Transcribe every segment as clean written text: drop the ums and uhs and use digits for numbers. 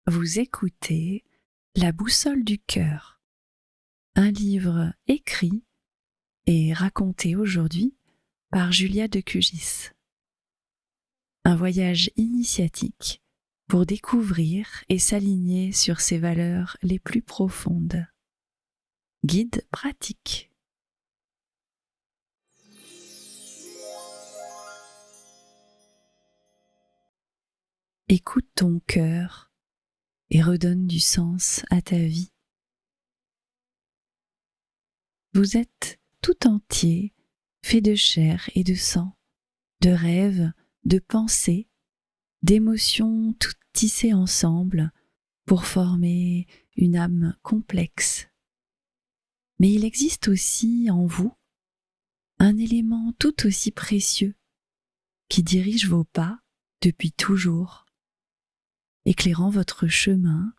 Vous écoutez La boussole du cœur, un livre écrit et raconté aujourd'hui par Julia de Cugis. Un voyage initiatique pour découvrir et s'aligner sur ses valeurs les plus profondes. Guide pratique. Écoute ton cœur et redonne du sens à ta vie. Vous êtes tout entier, fait de chair et de sang, de rêves, de pensées, d'émotions toutes tissées ensemble pour former une âme complexe. Mais il existe aussi en vous un élément tout aussi précieux qui dirige vos pas depuis toujours, éclairant votre chemin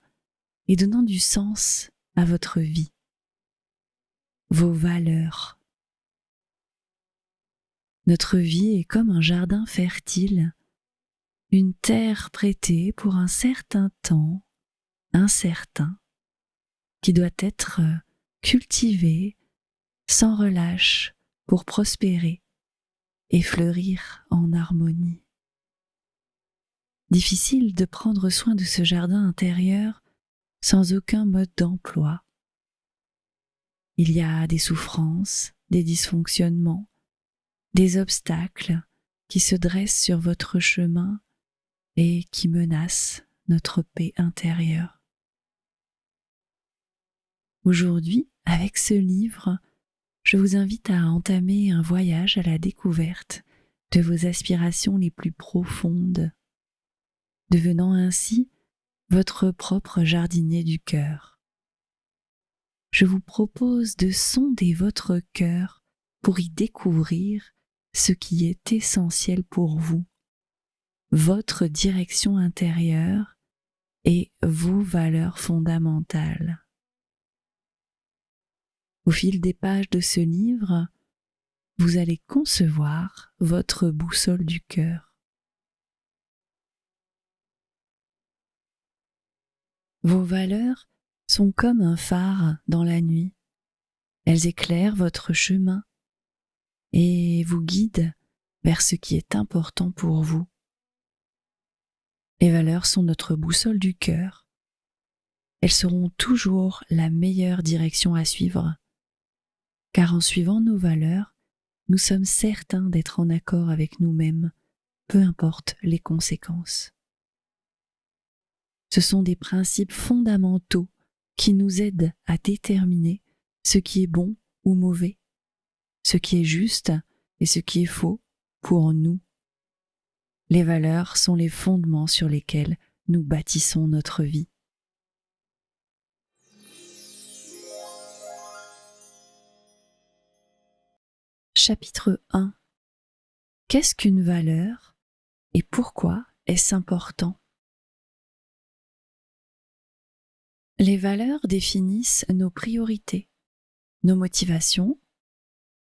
et donnant du sens à votre vie. Vos valeurs. Notre vie est comme un jardin fertile, une terre prêtée pour un certain temps incertain, qui doit être cultivée sans relâche pour prospérer et fleurir en harmonie. Difficile de prendre soin de ce jardin intérieur sans aucun mode d'emploi. Il y a des souffrances, des dysfonctionnements, des obstacles qui se dressent sur votre chemin et qui menacent notre paix intérieure. Aujourd'hui, avec ce livre, je vous invite à entamer un voyage à la découverte de vos aspirations les plus profondes, devenant ainsi votre propre jardinier du cœur. Je vous propose de sonder votre cœur pour y découvrir ce qui est essentiel pour vous, votre direction intérieure et vos valeurs fondamentales. Au fil des pages de ce livre, vous allez concevoir votre boussole du cœur. Vos valeurs sont comme un phare dans la nuit. Elles éclairent votre chemin et vous guident vers ce qui est important pour vous. Les valeurs sont notre boussole du cœur. Elles seront toujours la meilleure direction à suivre, car en suivant nos valeurs, nous sommes certains d'être en accord avec nous-mêmes, peu importe les conséquences. Ce sont des principes fondamentaux qui nous aident à déterminer ce qui est bon ou mauvais, ce qui est juste et ce qui est faux pour nous. Les valeurs sont les fondements sur lesquels nous bâtissons notre vie. Chapitre 1. Qu'est-ce qu'une valeur et pourquoi est-ce important ? Les valeurs définissent nos priorités, nos motivations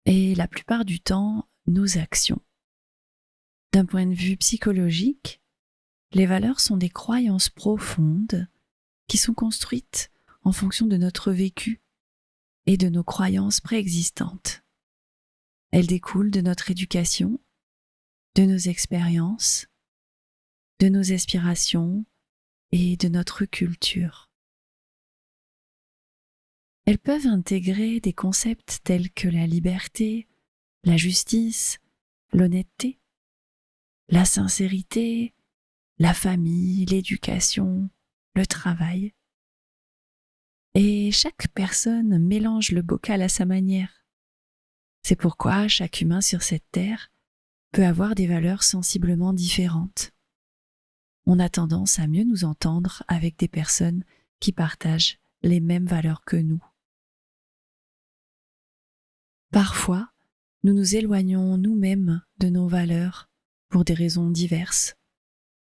et la plupart du temps nos actions. D'un point de vue psychologique, les valeurs sont des croyances profondes qui sont construites en fonction de notre vécu et de nos croyances préexistantes. Elles découlent de notre éducation, de nos expériences, de nos aspirations et de notre culture. Elles peuvent intégrer des concepts tels que la liberté, la justice, l'honnêteté, la sincérité, la famille, l'éducation, le travail. Et chaque personne mélange le bocal à sa manière. C'est pourquoi chaque humain sur cette terre peut avoir des valeurs sensiblement différentes. On a tendance à mieux nous entendre avec des personnes qui partagent les mêmes valeurs que nous. Parfois, nous nous éloignons nous-mêmes de nos valeurs pour des raisons diverses.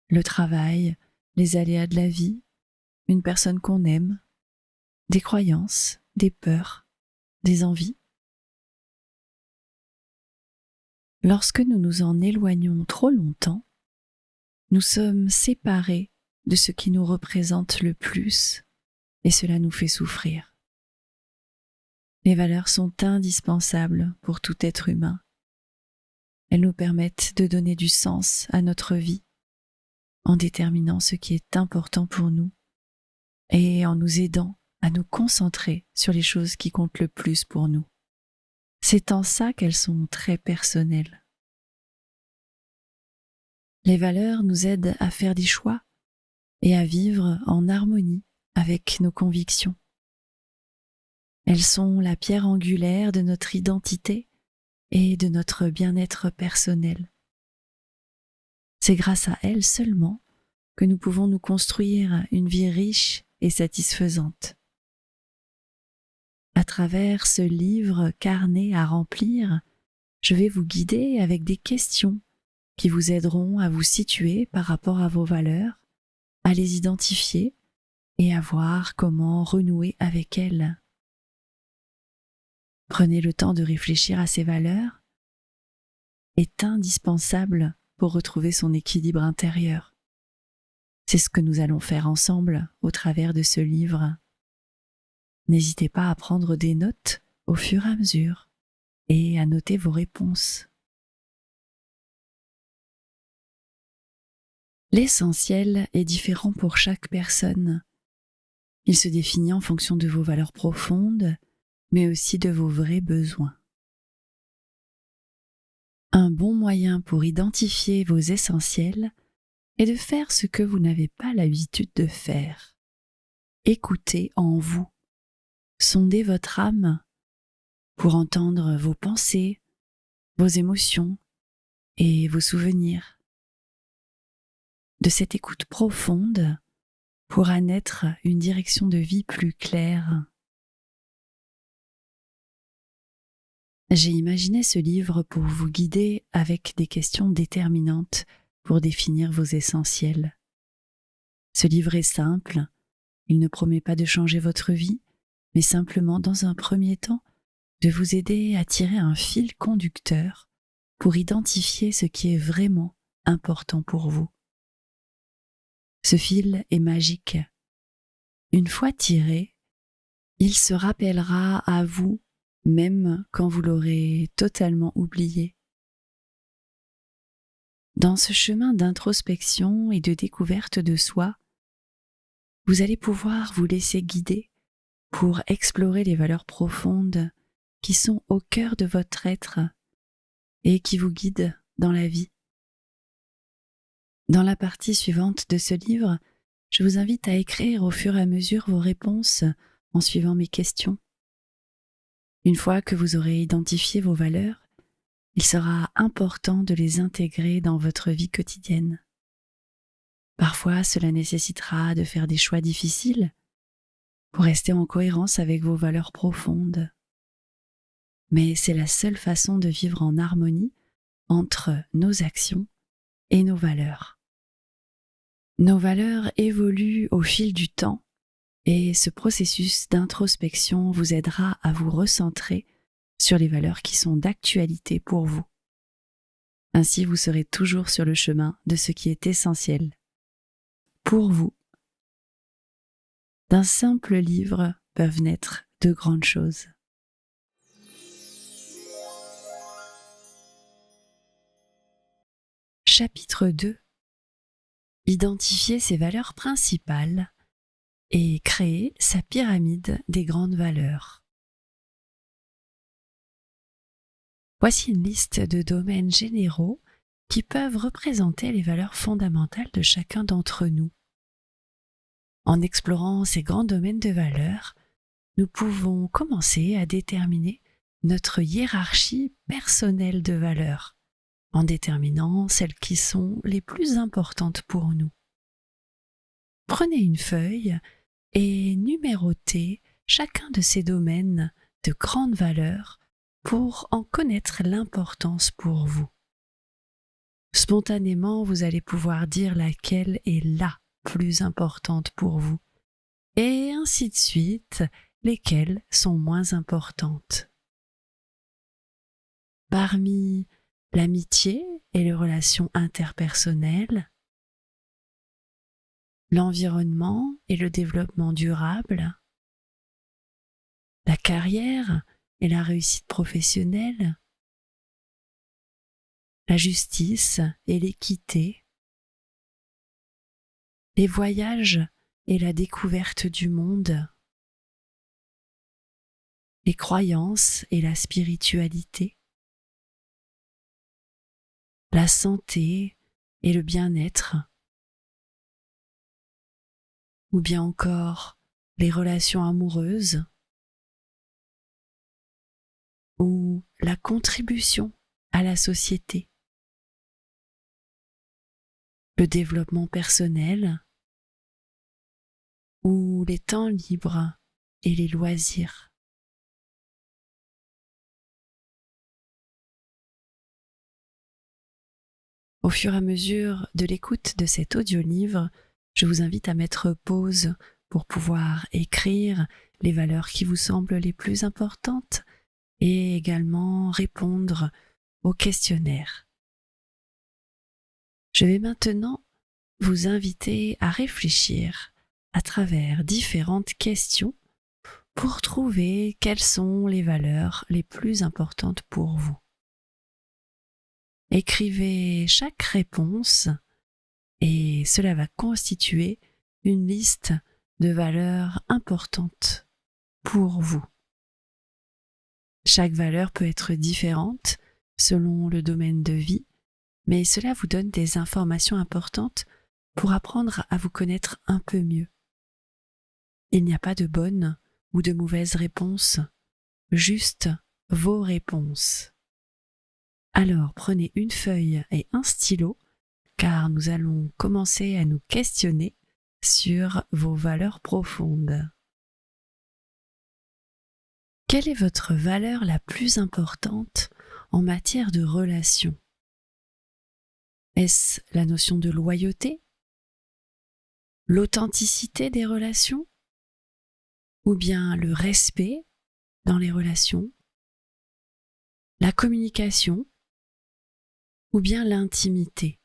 Le travail, les aléas de la vie, une personne qu'on aime, des croyances, des peurs, des envies. Lorsque nous nous en éloignons trop longtemps, nous sommes séparés de ce qui nous représente le plus et cela nous fait souffrir. Les valeurs sont indispensables pour tout être humain. Elles nous permettent de donner du sens à notre vie en déterminant ce qui est important pour nous et en nous aidant à nous concentrer sur les choses qui comptent le plus pour nous. C'est en ça qu'elles sont très personnelles. Les valeurs nous aident à faire des choix et à vivre en harmonie avec nos convictions. Elles sont la pierre angulaire de notre identité et de notre bien-être personnel. C'est grâce à elles seulement que nous pouvons nous construire une vie riche et satisfaisante. À travers ce livre carnet à remplir, je vais vous guider avec des questions qui vous aideront à vous situer par rapport à vos valeurs, à les identifier et à voir comment renouer avec elles. Prenez le temps de réfléchir à ces valeurs. Est indispensable pour retrouver son équilibre intérieur. C'est ce que nous allons faire ensemble au travers de ce livre. N'hésitez pas à prendre des notes au fur et à mesure et à noter vos réponses. L'essentiel est différent pour chaque personne. Il se définit en fonction de vos valeurs profondes, mais aussi de vos vrais besoins. Un bon moyen pour identifier vos essentiels est de faire ce que vous n'avez pas l'habitude de faire. Écoutez en vous, sondez votre âme pour entendre vos pensées, vos émotions et vos souvenirs. De cette écoute profonde pourra naître une direction de vie plus claire. J'ai imaginé ce livre pour vous guider avec des questions déterminantes pour définir vos essentiels. Ce livre est simple, il ne promet pas de changer votre vie, mais simplement dans un premier temps de vous aider à tirer un fil conducteur pour identifier ce qui est vraiment important pour vous. Ce fil est magique. Une fois tiré, il se rappellera à vous même quand vous l'aurez totalement oublié. Dans ce chemin d'introspection et de découverte de soi, vous allez pouvoir vous laisser guider pour explorer les valeurs profondes qui sont au cœur de votre être et qui vous guident dans la vie. Dans la partie suivante de ce livre, je vous invite à écrire au fur et à mesure vos réponses en suivant mes questions. Une fois que vous aurez identifié vos valeurs, il sera important de les intégrer dans votre vie quotidienne. Parfois, cela nécessitera de faire des choix difficiles pour rester en cohérence avec vos valeurs profondes. Mais c'est la seule façon de vivre en harmonie entre nos actions et nos valeurs. Nos valeurs évoluent au fil du temps et ce processus d'introspection vous aidera à vous recentrer sur les valeurs qui sont d'actualité pour vous. Ainsi, vous serez toujours sur le chemin de ce qui est essentiel pour vous. D'un simple livre peuvent naître de grandes choses. Chapitre 2. Identifier ses valeurs principales et créer sa pyramide des grandes valeurs. Voici une liste de domaines généraux qui peuvent représenter les valeurs fondamentales de chacun d'entre nous. En explorant ces grands domaines de valeurs, nous pouvons commencer à déterminer notre hiérarchie personnelle de valeurs, en déterminant celles qui sont les plus importantes pour nous. Prenez une feuille et numérotez chacun de ces domaines de grande valeur pour en connaître l'importance pour vous. Spontanément, vous allez pouvoir dire laquelle est la plus importante pour vous, et ainsi de suite, lesquelles sont moins importantes. Parmi l'amitié et les relations interpersonnelles, l'environnement et le développement durable, la carrière et la réussite professionnelle, la justice et l'équité, les voyages et la découverte du monde, les croyances et la spiritualité, la santé et le bien-être, ou bien encore les relations amoureuses, ou la contribution à la société, le développement personnel, ou les temps libres et les loisirs. Au fur et à mesure de l'écoute de cet audiolivre, je vous invite à mettre pause pour pouvoir écrire les valeurs qui vous semblent les plus importantes et également répondre au questionnaire. Je vais maintenant vous inviter à réfléchir à travers différentes questions pour trouver quelles sont les valeurs les plus importantes pour vous. Écrivez chaque réponse et cela va constituer une liste de valeurs importantes pour vous. Chaque valeur peut être différente selon le domaine de vie, mais cela vous donne des informations importantes pour apprendre à vous connaître un peu mieux. Il n'y a pas de bonne ou de mauvaise réponse, juste vos réponses. Alors prenez une feuille et un stylo, car nous allons commencer à nous questionner sur vos valeurs profondes. Quelle est votre valeur la plus importante en matière de relations? Est-ce la notion de loyauté? L'authenticité des relations? Ou bien le respect dans les relations? La communication? Ou bien l'intimité?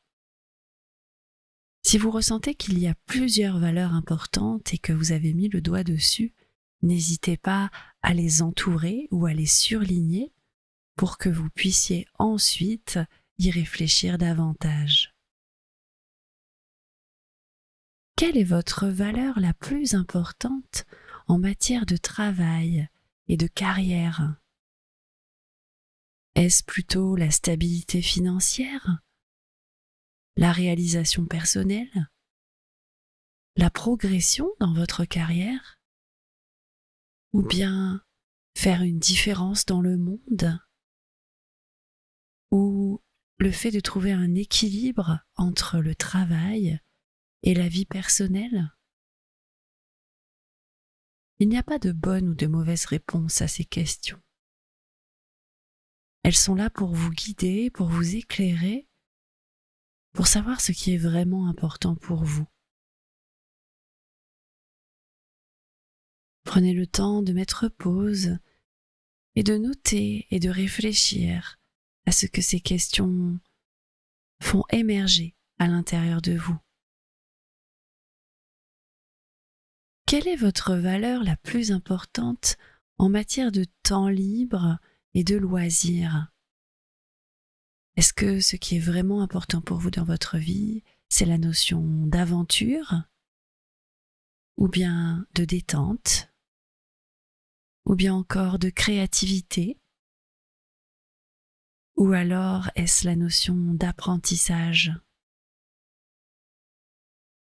Si vous ressentez qu'il y a plusieurs valeurs importantes et que vous avez mis le doigt dessus, n'hésitez pas à les entourer ou à les surligner pour que vous puissiez ensuite y réfléchir davantage. Quelle est votre valeur la plus importante en matière de travail et de carrière? Est-ce plutôt la stabilité financière, la réalisation personnelle, la progression dans votre carrière, ou bien faire une différence dans le monde, ou le fait de trouver un équilibre entre le travail et la vie personnelle? Il n'y a pas de bonne ou de mauvaise réponse à ces questions. Elles sont là pour vous guider, pour vous éclairer, pour savoir ce qui est vraiment important pour vous. Prenez le temps de mettre pause et de noter et de réfléchir à ce que ces questions font émerger à l'intérieur de vous. Quelle est votre valeur la plus importante en matière de temps libre et de loisirs? Est-ce que ce qui est vraiment important pour vous dans votre vie, c'est la notion d'aventure, ou bien de détente, ou bien encore de créativité, ou alors est-ce la notion d'apprentissage,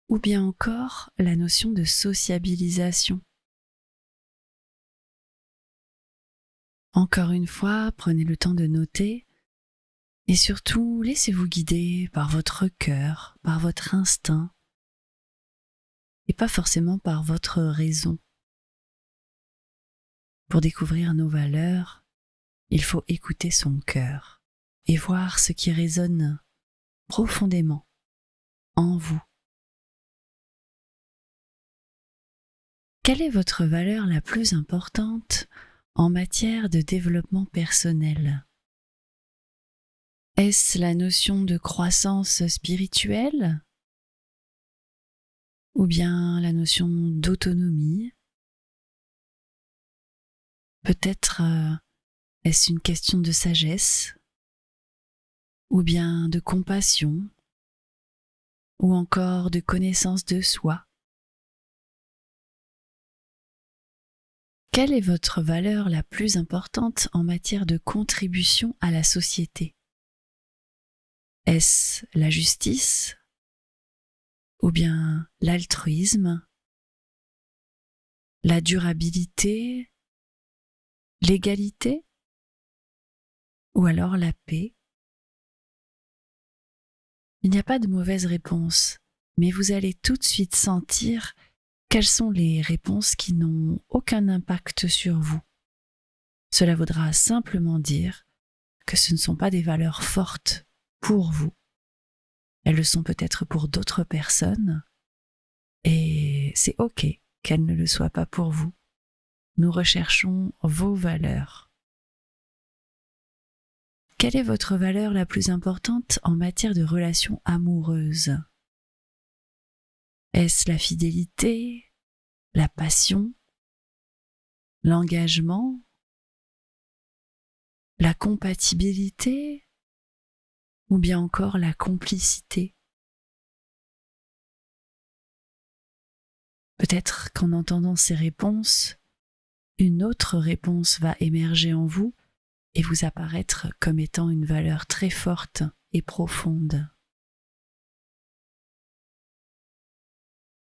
ou bien encore la notion de sociabilisation? Encore une fois, prenez le temps de noter et surtout laissez-vous guider par votre cœur, par votre instinct et pas forcément par votre raison. Pour découvrir nos valeurs, il faut écouter son cœur et voir ce qui résonne profondément en vous. Quelle est votre valeur la plus importante en matière de développement personnel? Est-ce la notion de croissance spirituelle? ou bien la notion d'autonomie. Peut-être est-ce une question de sagesse, ou bien de compassion, ou encore de connaissance de soi. Quelle est votre valeur la plus importante en matière de contribution à la société? Est-ce la justice, ou bien l'altruisme, la durabilité, l'égalité, ou alors la paix? Il n'y a pas de mauvaise réponse, mais vous allez tout de suite sentir quelles sont les réponses qui n'ont aucun impact sur vous. Cela voudra simplement dire que ce ne sont pas des valeurs fortes pour vous. Elles le sont peut-être pour d'autres personnes, et c'est OK qu'elles ne le soient pas pour vous. Nous recherchons vos valeurs. Quelle est votre valeur la plus importante en matière de relations amoureuses? Est-ce la fidélité, la passion, l'engagement, la compatibilité ou bien encore la complicité? Peut-être qu'en entendant ces réponses, une autre réponse va émerger en vous et vous apparaître comme étant une valeur très forte et profonde.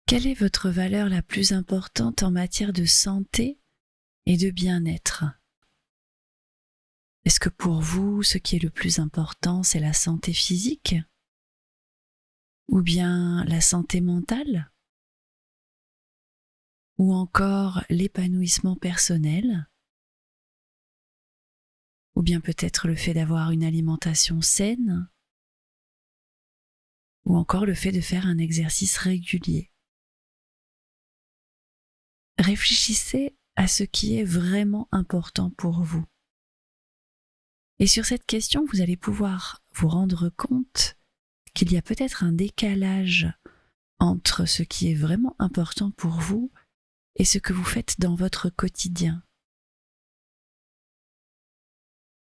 Quelle est votre valeur la plus importante en matière de santé et de bien-être? Est-ce que pour vous, ce qui est le plus important, c'est la santé physique? Ou bien la santé mentale? Ou encore l'épanouissement personnel? Ou bien peut-être le fait d'avoir une alimentation saine? Ou encore le fait de faire un exercice régulier? Réfléchissez à ce qui est vraiment important pour vous. Et sur cette question, vous allez pouvoir vous rendre compte qu'il y a peut-être un décalage entre ce qui est vraiment important pour vous et ce que vous faites dans votre quotidien.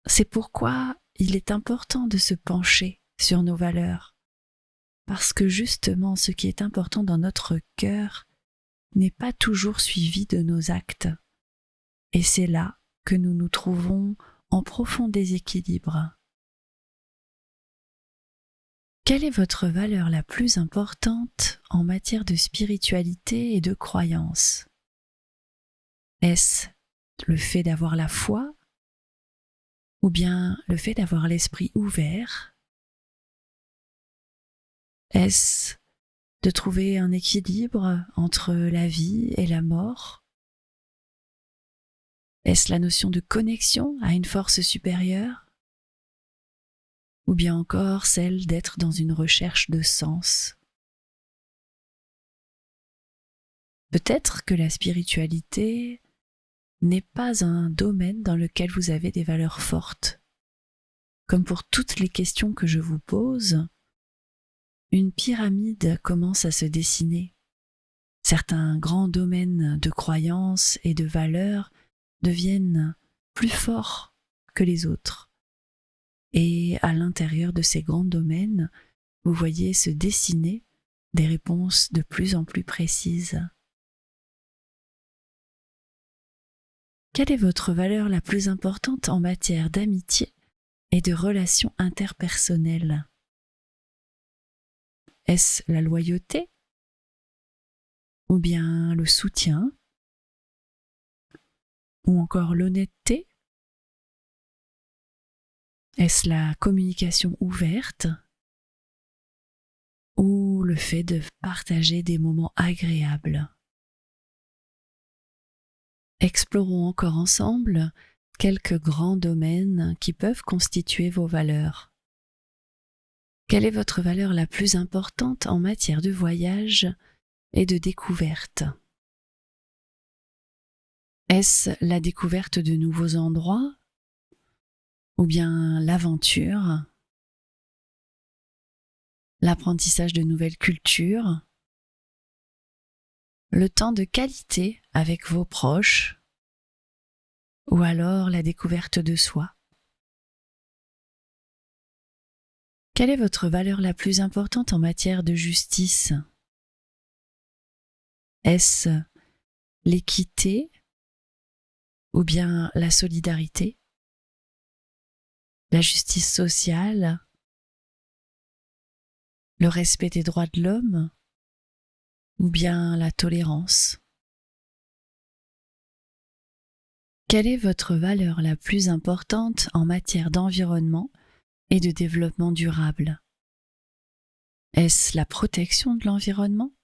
C'est pourquoi il est important de se pencher sur nos valeurs, parce que justement ce qui est important dans notre cœur n'est pas toujours suivi de nos actes. Et c'est là que nous nous trouvons en profond déséquilibre. Quelle est votre valeur la plus importante en matière de spiritualité et de croyance? Est-ce le fait d'avoir la foi ou bien le fait d'avoir l'esprit ouvert? Est-ce de trouver un équilibre entre la vie et la mort? Est-ce la notion de connexion à une force supérieure? Ou bien encore celle d'être dans une recherche de sens? Peut-être que la spiritualité n'est pas un domaine dans lequel vous avez des valeurs fortes. Comme pour toutes les questions que je vous pose, une pyramide commence à se dessiner. Certains grands domaines de croyances et de valeurs deviennent plus forts que les autres. Et à l'intérieur de ces grands domaines, vous voyez se dessiner des réponses de plus en plus précises. Quelle est votre valeur la plus importante en matière d'amitié et de relations interpersonnelles? Est-ce la loyauté? Ou bien le soutien? Ou encore l'honnêteté? Est-ce la communication ouverte? Ou le fait de partager des moments agréables? Explorons encore ensemble quelques grands domaines qui peuvent constituer vos valeurs. Quelle est votre valeur la plus importante en matière de voyage et de découverte? Est-ce la découverte de nouveaux endroits ou bien l'aventure, l'apprentissage de nouvelles cultures le temps de qualité avec vos proches, ou alors la découverte de soi. Quelle est votre valeur la plus importante en matière de justice? Est-ce l'équité ou bien la solidarité, la justice sociale, le respect des droits de l'homme ou bien la tolérance? Quelle est votre valeur la plus importante en matière d'environnement et de développement durable? Est-ce la protection de l'environnement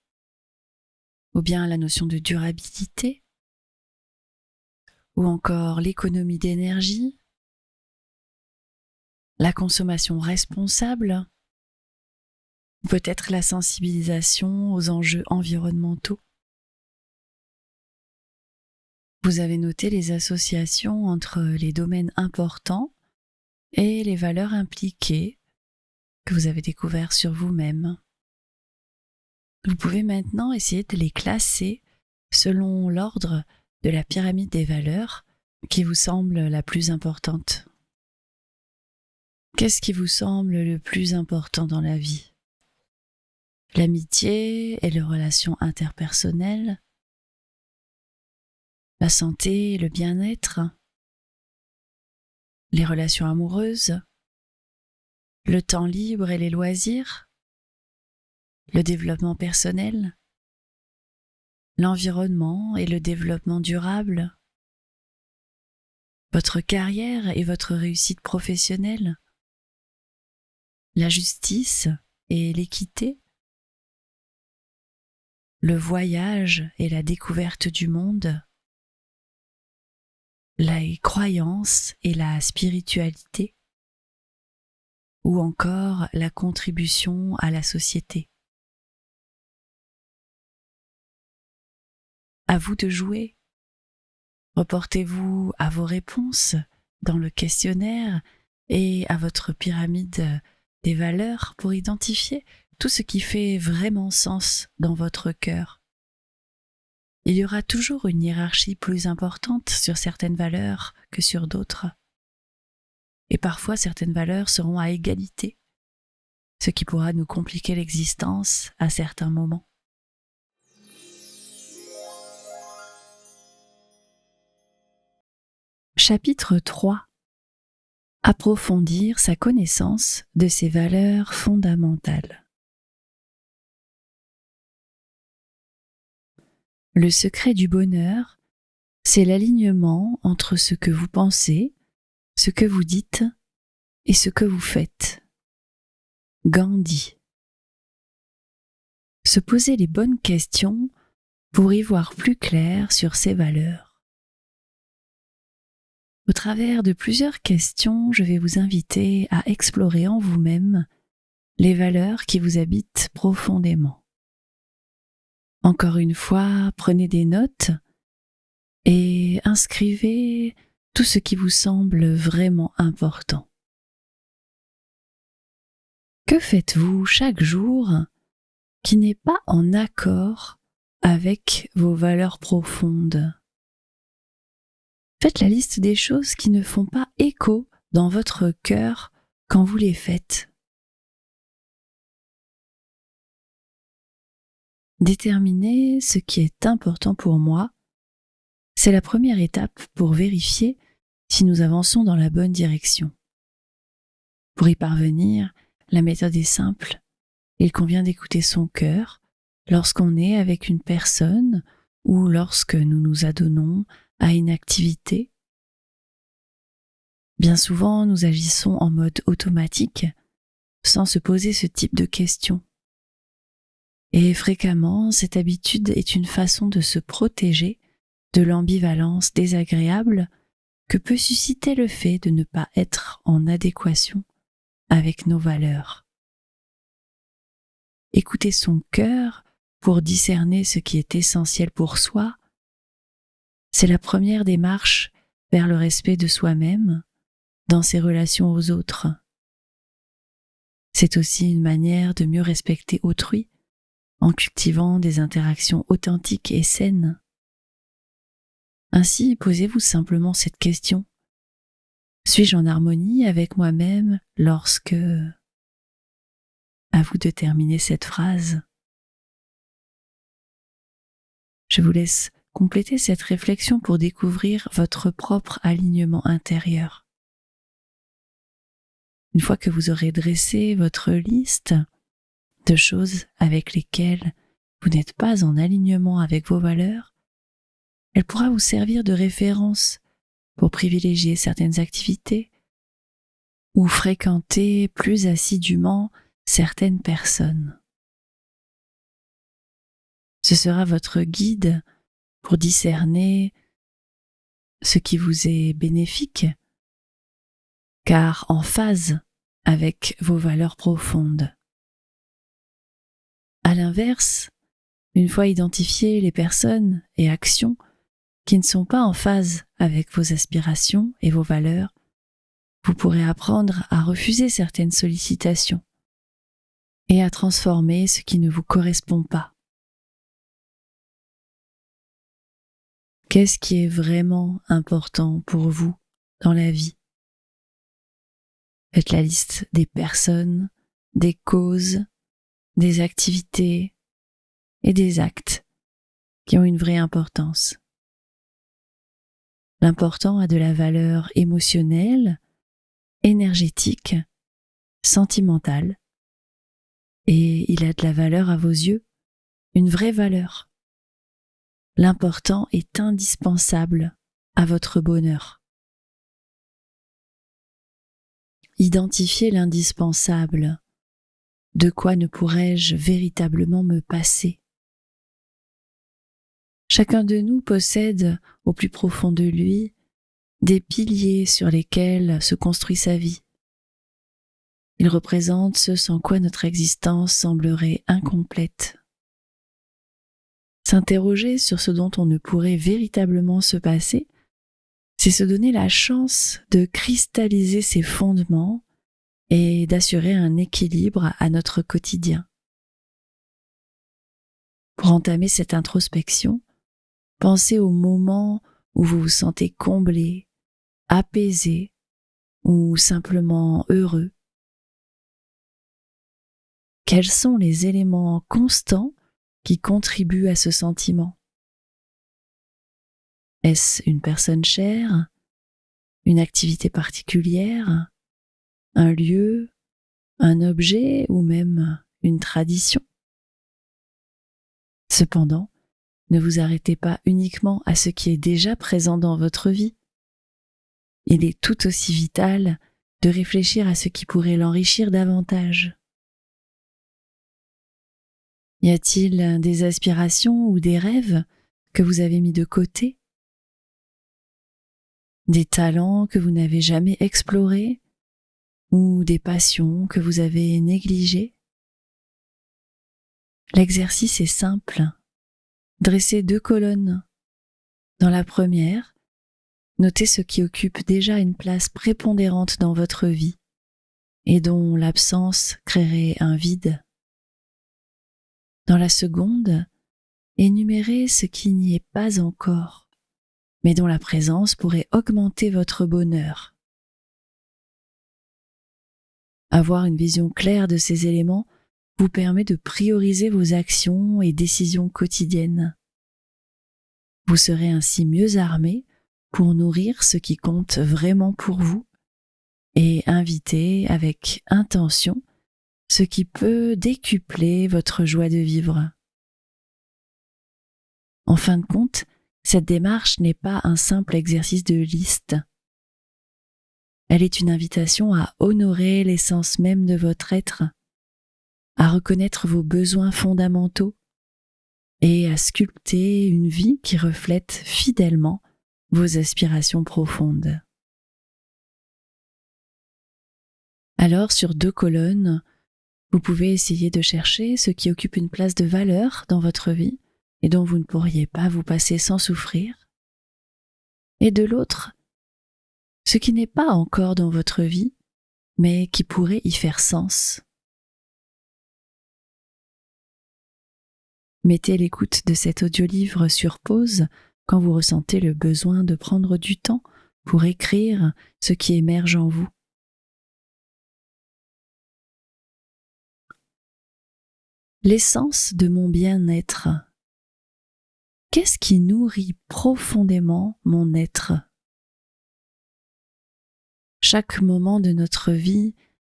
ou bien la notion de durabilité ou encore l'économie d'énergie, la consommation responsable, ou peut-être la sensibilisation aux enjeux environnementaux? Vous avez noté les associations entre les domaines importants et les valeurs impliquées que vous avez découvertes sur vous-même. Vous pouvez maintenant essayer de les classer selon l'ordre de la pyramide des valeurs qui vous semble la plus importante. Qu'est-ce qui vous semble le plus important dans la vie? L'amitié et les relations interpersonnelles, la santé et le bien-être, les relations amoureuses, le temps libre et les loisirs, le développement personnel, l'environnement et le développement durable, votre carrière et votre réussite professionnelle, la justice et l'équité, le voyage et la découverte du monde, les croyances et la spiritualité, ou encore la contribution à la société. À vous de jouer. Reportez-vous à vos réponses dans le questionnaire et à votre pyramide des valeurs pour identifier tout ce qui fait vraiment sens dans votre cœur. Il y aura toujours une hiérarchie plus importante sur certaines valeurs que sur d'autres. Et parfois, certaines valeurs seront à égalité, ce qui pourra nous compliquer l'existence à certains moments. Chapitre 3. Approfondir sa connaissance de ses valeurs fondamentales. Le secret du bonheur, c'est l'alignement entre ce que vous pensez, ce que vous dites et ce que vous faites. Gandhi. Se poser les bonnes questions pour y voir plus clair sur ses valeurs. Au travers de plusieurs questions, je vais vous inviter à explorer en vous-même les valeurs qui vous habitent profondément. Encore une fois, prenez des notes et inscrivez tout ce qui vous semble vraiment important. Que faites-vous chaque jour qui n'est pas en accord avec vos valeurs profondes? Faites la liste des choses qui ne font pas écho dans votre cœur quand vous les faites. Déterminer ce qui est important pour moi, c'est la première étape pour vérifier si nous avançons dans la bonne direction. Pour y parvenir, la méthode est simple. Il convient d'écouter son cœur lorsqu'on est avec une personne ou lorsque nous nous adonnons à une activité. Bien souvent, nous agissons en mode automatique sans se poser ce type de questions. Et fréquemment, cette habitude est une façon de se protéger de l'ambivalence désagréable que peut susciter le fait de ne pas être en adéquation avec nos valeurs. Écouter son cœur pour discerner ce qui est essentiel pour soi, c'est la première démarche vers le respect de soi-même dans ses relations aux autres. C'est aussi une manière de mieux respecter autrui en cultivant des interactions authentiques et saines. Ainsi, posez-vous simplement cette question. Suis-je en harmonie avec moi-même lorsque... À vous de terminer cette phrase. Je vous laisse compléter cette réflexion pour découvrir votre propre alignement intérieur. Une fois que vous aurez dressé votre liste de choses avec lesquelles vous n'êtes pas en alignement avec vos valeurs, elle pourra vous servir de référence pour privilégier certaines activités ou fréquenter plus assidûment certaines personnes. Ce sera votre guide pour discerner ce qui vous est bénéfique, car en phase avec vos valeurs profondes. À l'inverse, une fois identifiées les personnes et actions qui ne sont pas en phase avec vos aspirations et vos valeurs, vous pourrez apprendre à refuser certaines sollicitations et à transformer ce qui ne vous correspond pas. Qu'est-ce qui est vraiment important pour vous dans la vie? Faites la liste des personnes, des causes, des activités et des actes qui ont une vraie importance. L'important a de la valeur émotionnelle, énergétique, sentimentale, et il a de la valeur à vos yeux, une vraie valeur. L'important est indispensable à votre bonheur. Identifiez l'indispensable. De quoi ne pourrais-je véritablement me passer? Chacun de nous possède au plus profond de lui des piliers sur lesquels se construit sa vie. Ils représentent ce sans quoi notre existence semblerait incomplète. S'interroger sur ce dont on ne pourrait véritablement se passer, c'est se donner la chance de cristalliser ses fondements et d'assurer un équilibre à notre quotidien. Pour entamer cette introspection, pensez au moment où vous vous sentez comblé, apaisé ou simplement heureux. Quels sont les éléments constants qui contribuent à ce sentiment? Est-ce une personne chère, une activité particulière, un lieu, un objet ou même une tradition? Cependant, ne vous arrêtez pas uniquement à ce qui est déjà présent dans votre vie. Il est tout aussi vital de réfléchir à ce qui pourrait l'enrichir davantage. Y a-t-il des aspirations ou des rêves que vous avez mis de côté? Des talents que vous n'avez jamais explorés ou des passions que vous avez négligées? L'exercice est simple. Dressez 2 colonnes. Dans la première, notez ce qui occupe déjà une place prépondérante dans votre vie et dont l'absence créerait un vide. Dans la seconde, énumérez ce qui n'y est pas encore, mais dont la présence pourrait augmenter votre bonheur. Avoir une vision claire de ces éléments vous permet de prioriser vos actions et décisions quotidiennes. Vous serez ainsi mieux armé pour nourrir ce qui compte vraiment pour vous et inviter avec intention ce qui peut décupler votre joie de vivre. En fin de compte, cette démarche n'est pas un simple exercice de liste. Elle est une invitation à honorer l'essence même de votre être, à reconnaître vos besoins fondamentaux et à sculpter une vie qui reflète fidèlement vos aspirations profondes. Alors, sur 2 colonnes, vous pouvez essayer de chercher ce qui occupe une place de valeur dans votre vie et dont vous ne pourriez pas vous passer sans souffrir. Et de l'autre, ce qui n'est pas encore dans votre vie, mais qui pourrait y faire sens. Mettez l'écoute de cet audiolivre sur pause quand vous ressentez le besoin de prendre du temps pour écrire ce qui émerge en vous. L'essence de mon bien-être. Qu'est-ce qui nourrit profondément mon être? Chaque moment de notre vie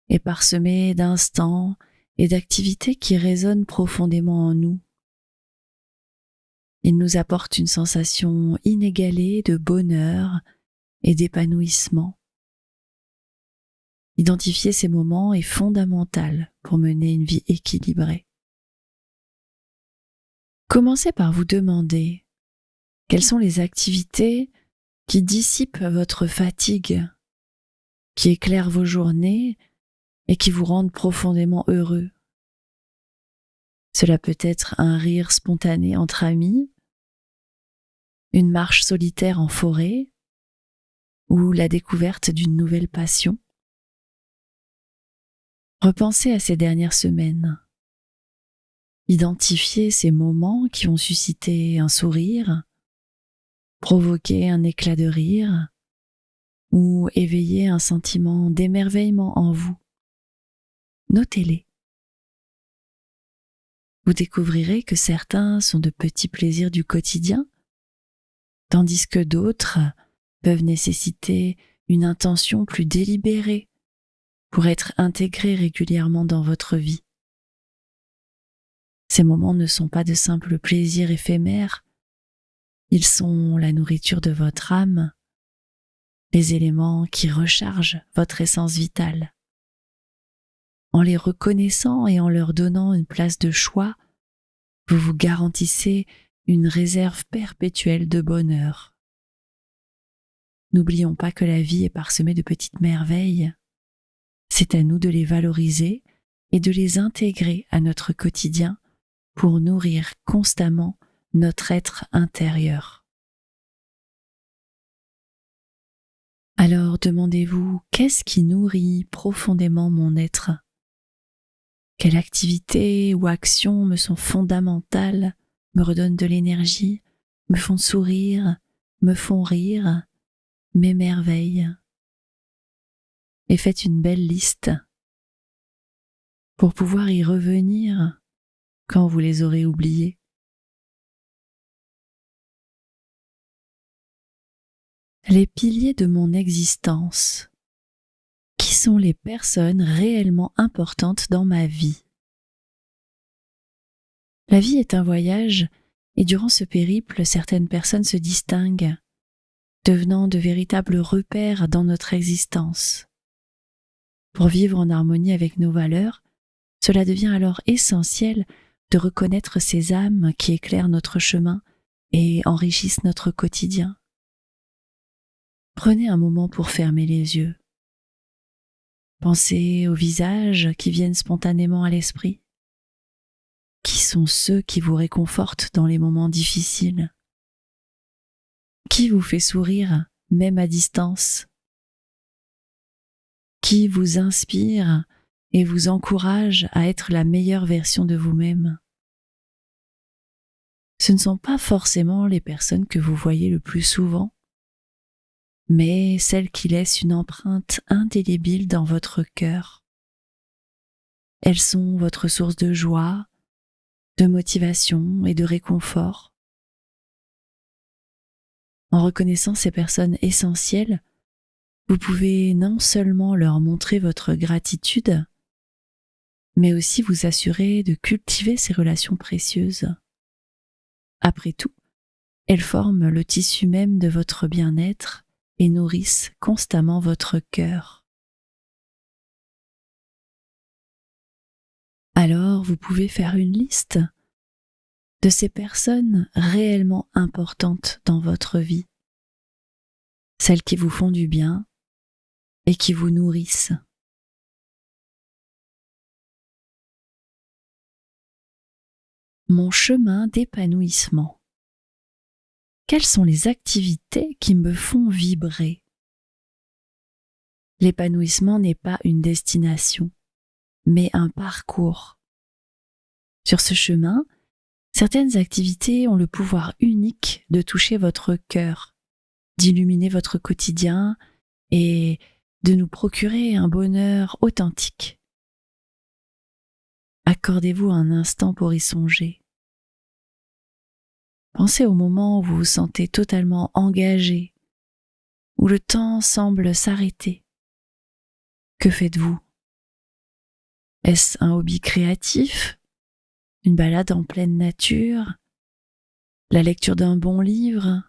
est parsemé d'instants et d'activités qui résonnent profondément en nous. Il nous apporte une sensation inégalée de bonheur et d'épanouissement. Identifier ces moments est fondamental pour mener une vie équilibrée. Commencez par vous demander quelles sont les activités qui dissipent votre fatigue, qui éclairent vos journées et qui vous rendent profondément heureux. Cela peut être un rire spontané entre amis, une marche solitaire en forêt ou la découverte d'une nouvelle passion. Repensez à ces dernières semaines. Identifiez ces moments qui ont suscité un sourire, provoqué un éclat de rire ou éveillé un sentiment d'émerveillement en vous. Notez-les. Vous découvrirez que certains sont de petits plaisirs du quotidien, tandis que d'autres peuvent nécessiter une intention plus délibérée pour être intégrés régulièrement dans votre vie. Ces moments ne sont pas de simples plaisirs éphémères, ils sont la nourriture de votre âme, les éléments qui rechargent votre essence vitale. En les reconnaissant et en leur donnant une place de choix, vous vous garantissez une réserve perpétuelle de bonheur. N'oublions pas que la vie est parsemée de petites merveilles. C'est à nous de les valoriser et de les intégrer à notre quotidien pour nourrir constamment notre être intérieur. Alors demandez-vous, qu'est-ce qui nourrit profondément mon être? Quelles activités ou actions me sont fondamentales, me redonnent de l'énergie, me font sourire, me font rire, m'émerveillent? Et faites une belle liste pour pouvoir y revenir quand vous les aurez oubliées. Les piliers de mon existence. Qui sont les personnes réellement importantes dans ma vie? La vie est un voyage et durant ce périple, certaines personnes se distinguent, devenant de véritables repères dans notre existence. Pour vivre en harmonie avec nos valeurs, cela devient alors essentiel de reconnaître ces âmes qui éclairent notre chemin et enrichissent notre quotidien. Prenez un moment pour fermer les yeux. Pensez aux visages qui viennent spontanément à l'esprit. Qui sont ceux qui vous réconfortent dans les moments difficiles? Qui vous fait sourire, même à distance? Qui vous inspire et vous encourage à être la meilleure version de vous-même? Ce ne sont pas forcément les personnes que vous voyez le plus souvent, mais celles qui laissent une empreinte indélébile dans votre cœur. Elles sont votre source de joie, de motivation et de réconfort. En reconnaissant ces personnes essentielles, vous pouvez non seulement leur montrer votre gratitude, mais aussi vous assurer de cultiver ces relations précieuses. Après tout, elles forment le tissu même de votre bien-être et nourrissent constamment votre cœur. Alors, vous pouvez faire une liste de ces personnes réellement importantes dans votre vie, celles qui vous font du bien et qui vous nourrissent. Mon chemin d'épanouissement. Quelles sont les activités qui me font vibrer? L'épanouissement n'est pas une destination, mais un parcours. Sur ce chemin, Certaines activités ont le pouvoir unique de toucher votre cœur, d'illuminer votre quotidien et de nous procurer un bonheur authentique. Accordez-vous un instant pour y songer. Pensez au moment où vous vous sentez totalement engagé, où le temps semble s'arrêter. Que faites-vous? Est-ce un hobby créatif? Une balade en pleine nature? La lecture d'un bon livre?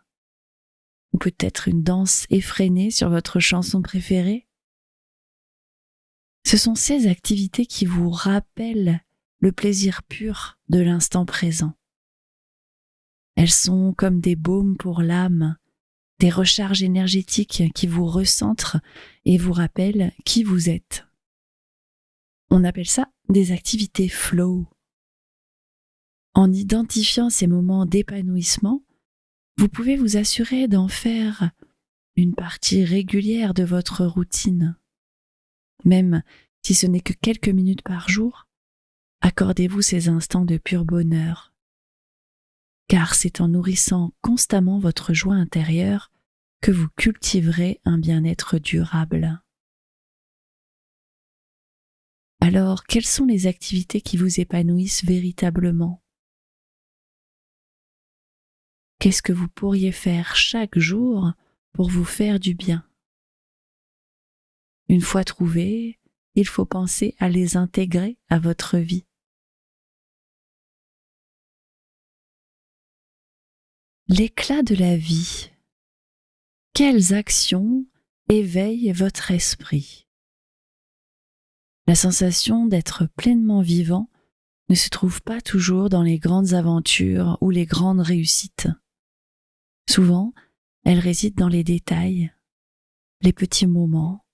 Ou peut-être une danse effrénée sur votre chanson préférée? Ce sont ces activités qui vous rappellent le plaisir pur de l'instant présent. Elles sont comme des baumes pour l'âme, des recharges énergétiques qui vous recentrent et vous rappellent qui vous êtes. On appelle ça des activités flow. En identifiant ces moments d'épanouissement, vous pouvez vous assurer d'en faire une partie régulière de votre routine. Même si ce n'est que quelques minutes par jour, accordez-vous ces instants de pur bonheur. Car c'est en nourrissant constamment votre joie intérieure que vous cultiverez un bien-être durable. Alors, quelles sont les activités qui vous épanouissent véritablement? Qu'est-ce que vous pourriez faire chaque jour pour vous faire du bien? Une fois trouvées, il faut penser à les intégrer à votre vie. L'éclat de la vie. Quelles actions éveillent votre esprit? La sensation d'être pleinement vivant ne se trouve pas toujours dans les grandes aventures ou les grandes réussites. Souvent, elle réside dans les détails, les petits moments,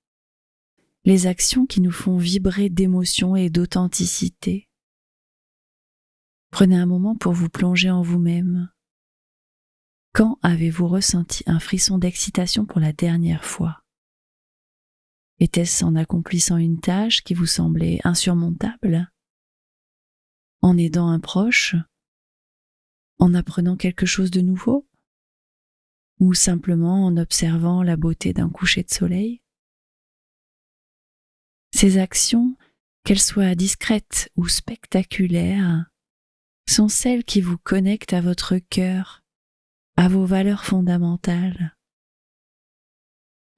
les actions qui nous font vibrer d'émotion et d'authenticité. Prenez un moment pour vous plonger en vous-même. Quand avez-vous ressenti un frisson d'excitation pour la dernière fois? Était-ce en accomplissant une tâche qui vous semblait insurmontable? En aidant un proche? En apprenant quelque chose de nouveau? Ou simplement en observant la beauté d'un coucher de soleil? Ces actions, qu'elles soient discrètes ou spectaculaires, sont celles qui vous connectent à votre cœur, à vos valeurs fondamentales.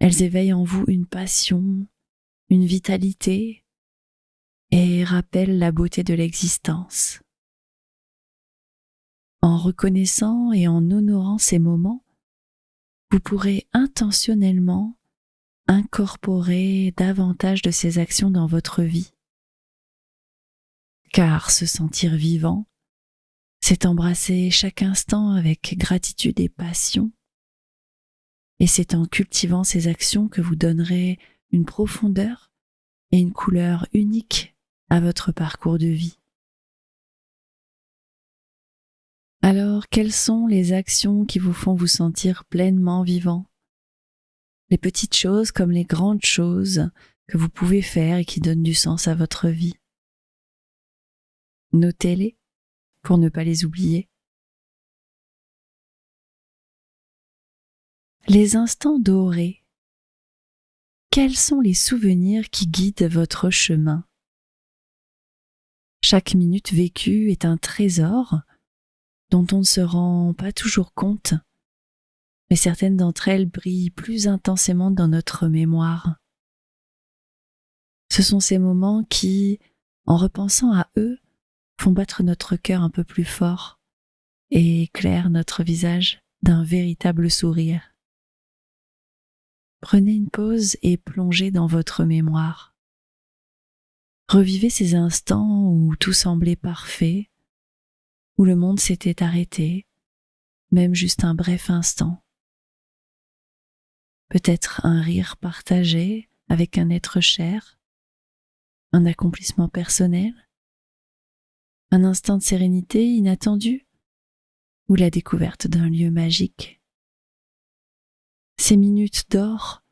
Elles éveillent en vous une passion, une vitalité et rappellent la beauté de l'existence. En reconnaissant et en honorant ces moments, vous pourrez intentionnellement incorporer davantage de ces actions dans votre vie. Car se sentir vivant, c'est embrasser chaque instant avec gratitude et passion. Et c'est en cultivant ces actions que vous donnerez une profondeur et une couleur unique à votre parcours de vie. Alors, quelles sont les actions qui vous font vous sentir pleinement vivant? Les petites choses comme les grandes choses que vous pouvez faire et qui donnent du sens à votre vie. Notez-les pour ne pas les oublier. Les instants dorés. Quels sont les souvenirs qui guident votre chemin? Chaque minute vécue est un trésor dont on ne se rend pas toujours compte, mais certaines d'entre elles brillent plus intensément dans notre mémoire. Ce sont ces moments qui, en repensant à eux, font battre notre cœur un peu plus fort et éclairent notre visage d'un véritable sourire. Prenez une pause et plongez dans votre mémoire. Revivez ces instants où tout semblait parfait, où le monde s'était arrêté, même juste un bref instant. Peut-être un rire partagé avec un être cher, un accomplissement personnel, un instant de sérénité inattendu ou la découverte d'un lieu magique. Ces minutes d'or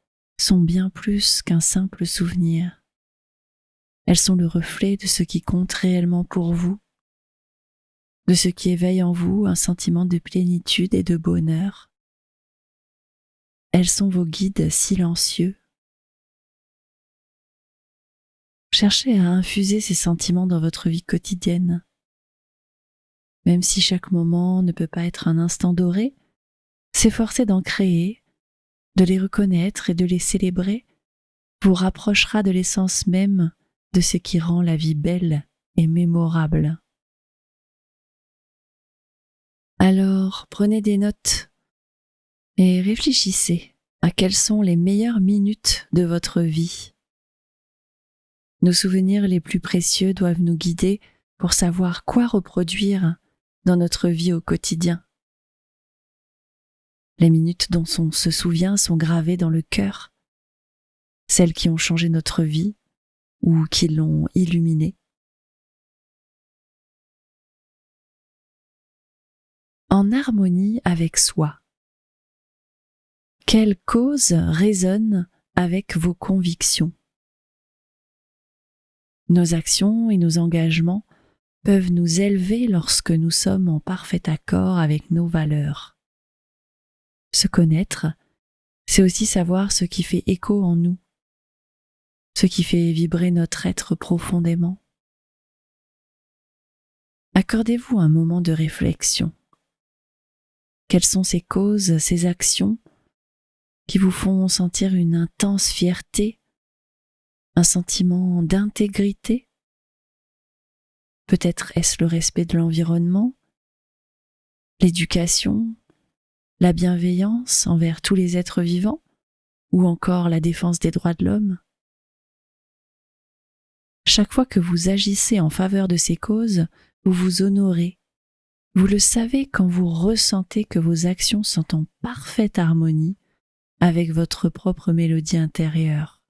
sont bien plus qu'un simple souvenir. Elles sont le reflet de ce qui compte réellement pour vous. de ce qui éveille en vous un sentiment de plénitude et de bonheur. Elles sont vos guides silencieux. Cherchez à infuser ces sentiments dans votre vie quotidienne. Même si chaque moment ne peut pas être un instant doré, s'efforcer d'en créer, de les reconnaître et de les célébrer vous rapprochera de l'essence même de ce qui rend la vie belle et mémorable. Alors, prenez des notes et réfléchissez à quelles sont les meilleures minutes de votre vie. Nos souvenirs les plus précieux doivent nous guider pour savoir quoi reproduire dans notre vie au quotidien. Les minutes dont on se souvient sont gravées dans le cœur, celles qui ont changé notre vie ou qui l'ont illuminée. En harmonie avec soi. Quelle cause résonne avec vos convictions? Nos actions et nos engagements peuvent nous élever lorsque nous sommes en parfait accord avec nos valeurs. Se connaître, c'est aussi savoir ce qui fait écho en nous, ce qui fait vibrer notre être profondément. Accordez-vous un moment de réflexion. Quelles sont ces causes, ces actions qui vous font sentir une intense fierté, un sentiment d'intégrité? Peut-être est-ce le respect de l'environnement, l'éducation, la bienveillance envers tous les êtres vivants, ou encore la défense des droits de l'homme? Chaque fois que vous agissez en faveur de ces causes, vous vous honorez. Vous le savez quand vous ressentez que vos actions sont en parfaite harmonie avec votre propre mélodie intérieure.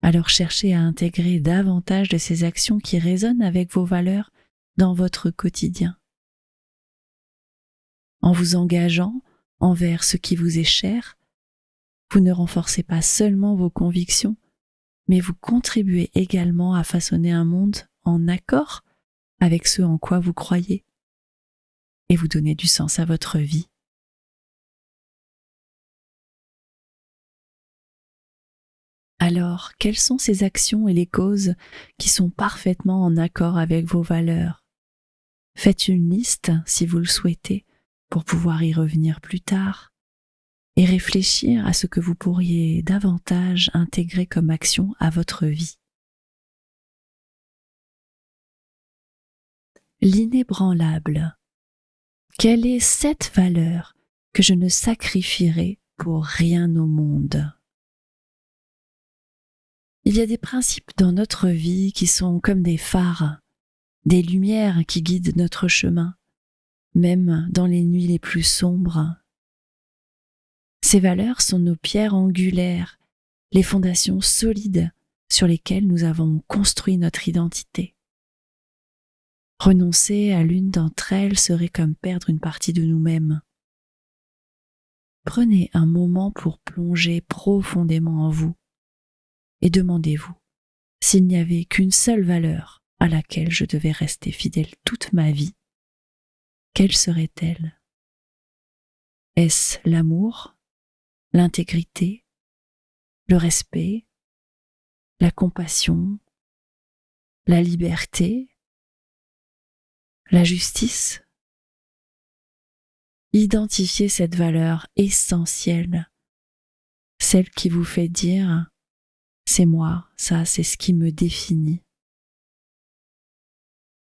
Alors cherchez à intégrer davantage de ces actions qui résonnent avec vos valeurs dans votre quotidien. En vous engageant envers ce qui vous est cher, vous ne renforcez pas seulement vos convictions, mais vous contribuez également à façonner un monde en accord avec ce en quoi vous croyez et vous donnez du sens à votre vie. Alors, quelles sont ces actions et les causes qui sont parfaitement en accord avec vos valeurs? Faites une liste, si vous le souhaitez, pour pouvoir y revenir plus tard et réfléchir à ce que vous pourriez davantage intégrer comme action à votre vie. L'inébranlable. Quelle est cette valeur que je ne sacrifierai pour rien au monde? Il y a des principes dans notre vie qui sont comme des phares, des lumières qui guident notre chemin, même dans les nuits les plus sombres. Ces valeurs sont nos pierres angulaires, les fondations solides sur lesquelles nous avons construit notre identité. Renoncer à l'une d'entre elles serait comme perdre une partie de nous-mêmes. Prenez un moment pour plonger profondément en vous et demandez-vous s'il n'y avait qu'une seule valeur à laquelle je devais rester fidèle toute ma vie, quelle serait-elle? Est-ce l'amour, l'intégrité, le respect, la compassion, la liberté, la justice? Identifiez cette valeur essentielle, celle qui vous fait dire « c'est moi, ça c'est ce qui me définit ».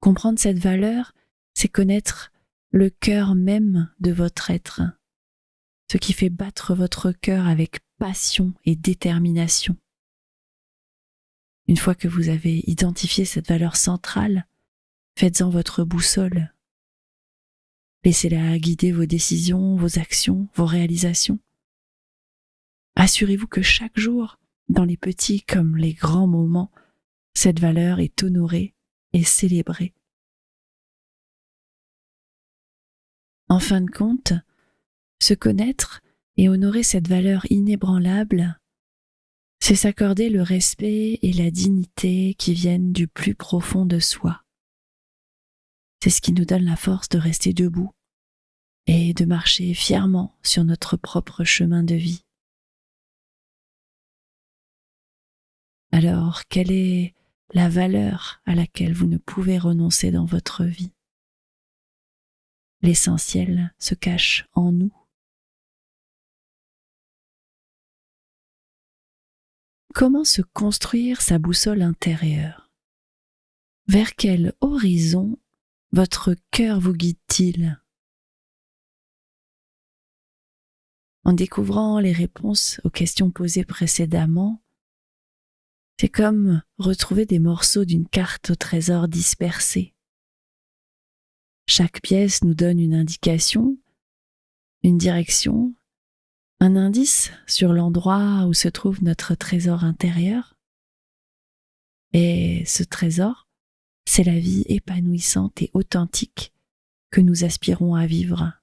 Comprendre cette valeur, c'est connaître le cœur même de votre être, ce qui fait battre votre cœur avec passion et détermination. Une fois que vous avez identifié cette valeur centrale, faites-en votre boussole. Laissez-la guider vos décisions, vos actions, vos réalisations. Assurez-vous que chaque jour, dans les petits comme les grands moments, cette valeur est honorée et célébrée. En fin de compte, se connaître et honorer cette valeur inébranlable, c'est s'accorder le respect et la dignité qui viennent du plus profond de soi. C'est ce qui nous donne la force de rester debout et de marcher fièrement sur notre propre chemin de vie. Alors, quelle est la valeur à laquelle vous ne pouvez renoncer dans votre vie? L'essentiel se cache en nous. Comment se construire sa boussole intérieure? Vers quel horizon votre cœur vous guide-t-il? En découvrant les réponses aux questions posées précédemment, c'est comme retrouver des morceaux d'une carte au trésor dispersée. Chaque pièce nous donne une indication, une direction, un indice sur l'endroit où se trouve notre trésor intérieur. Et ce trésor, c'est la vie épanouissante et authentique que nous aspirons à vivre.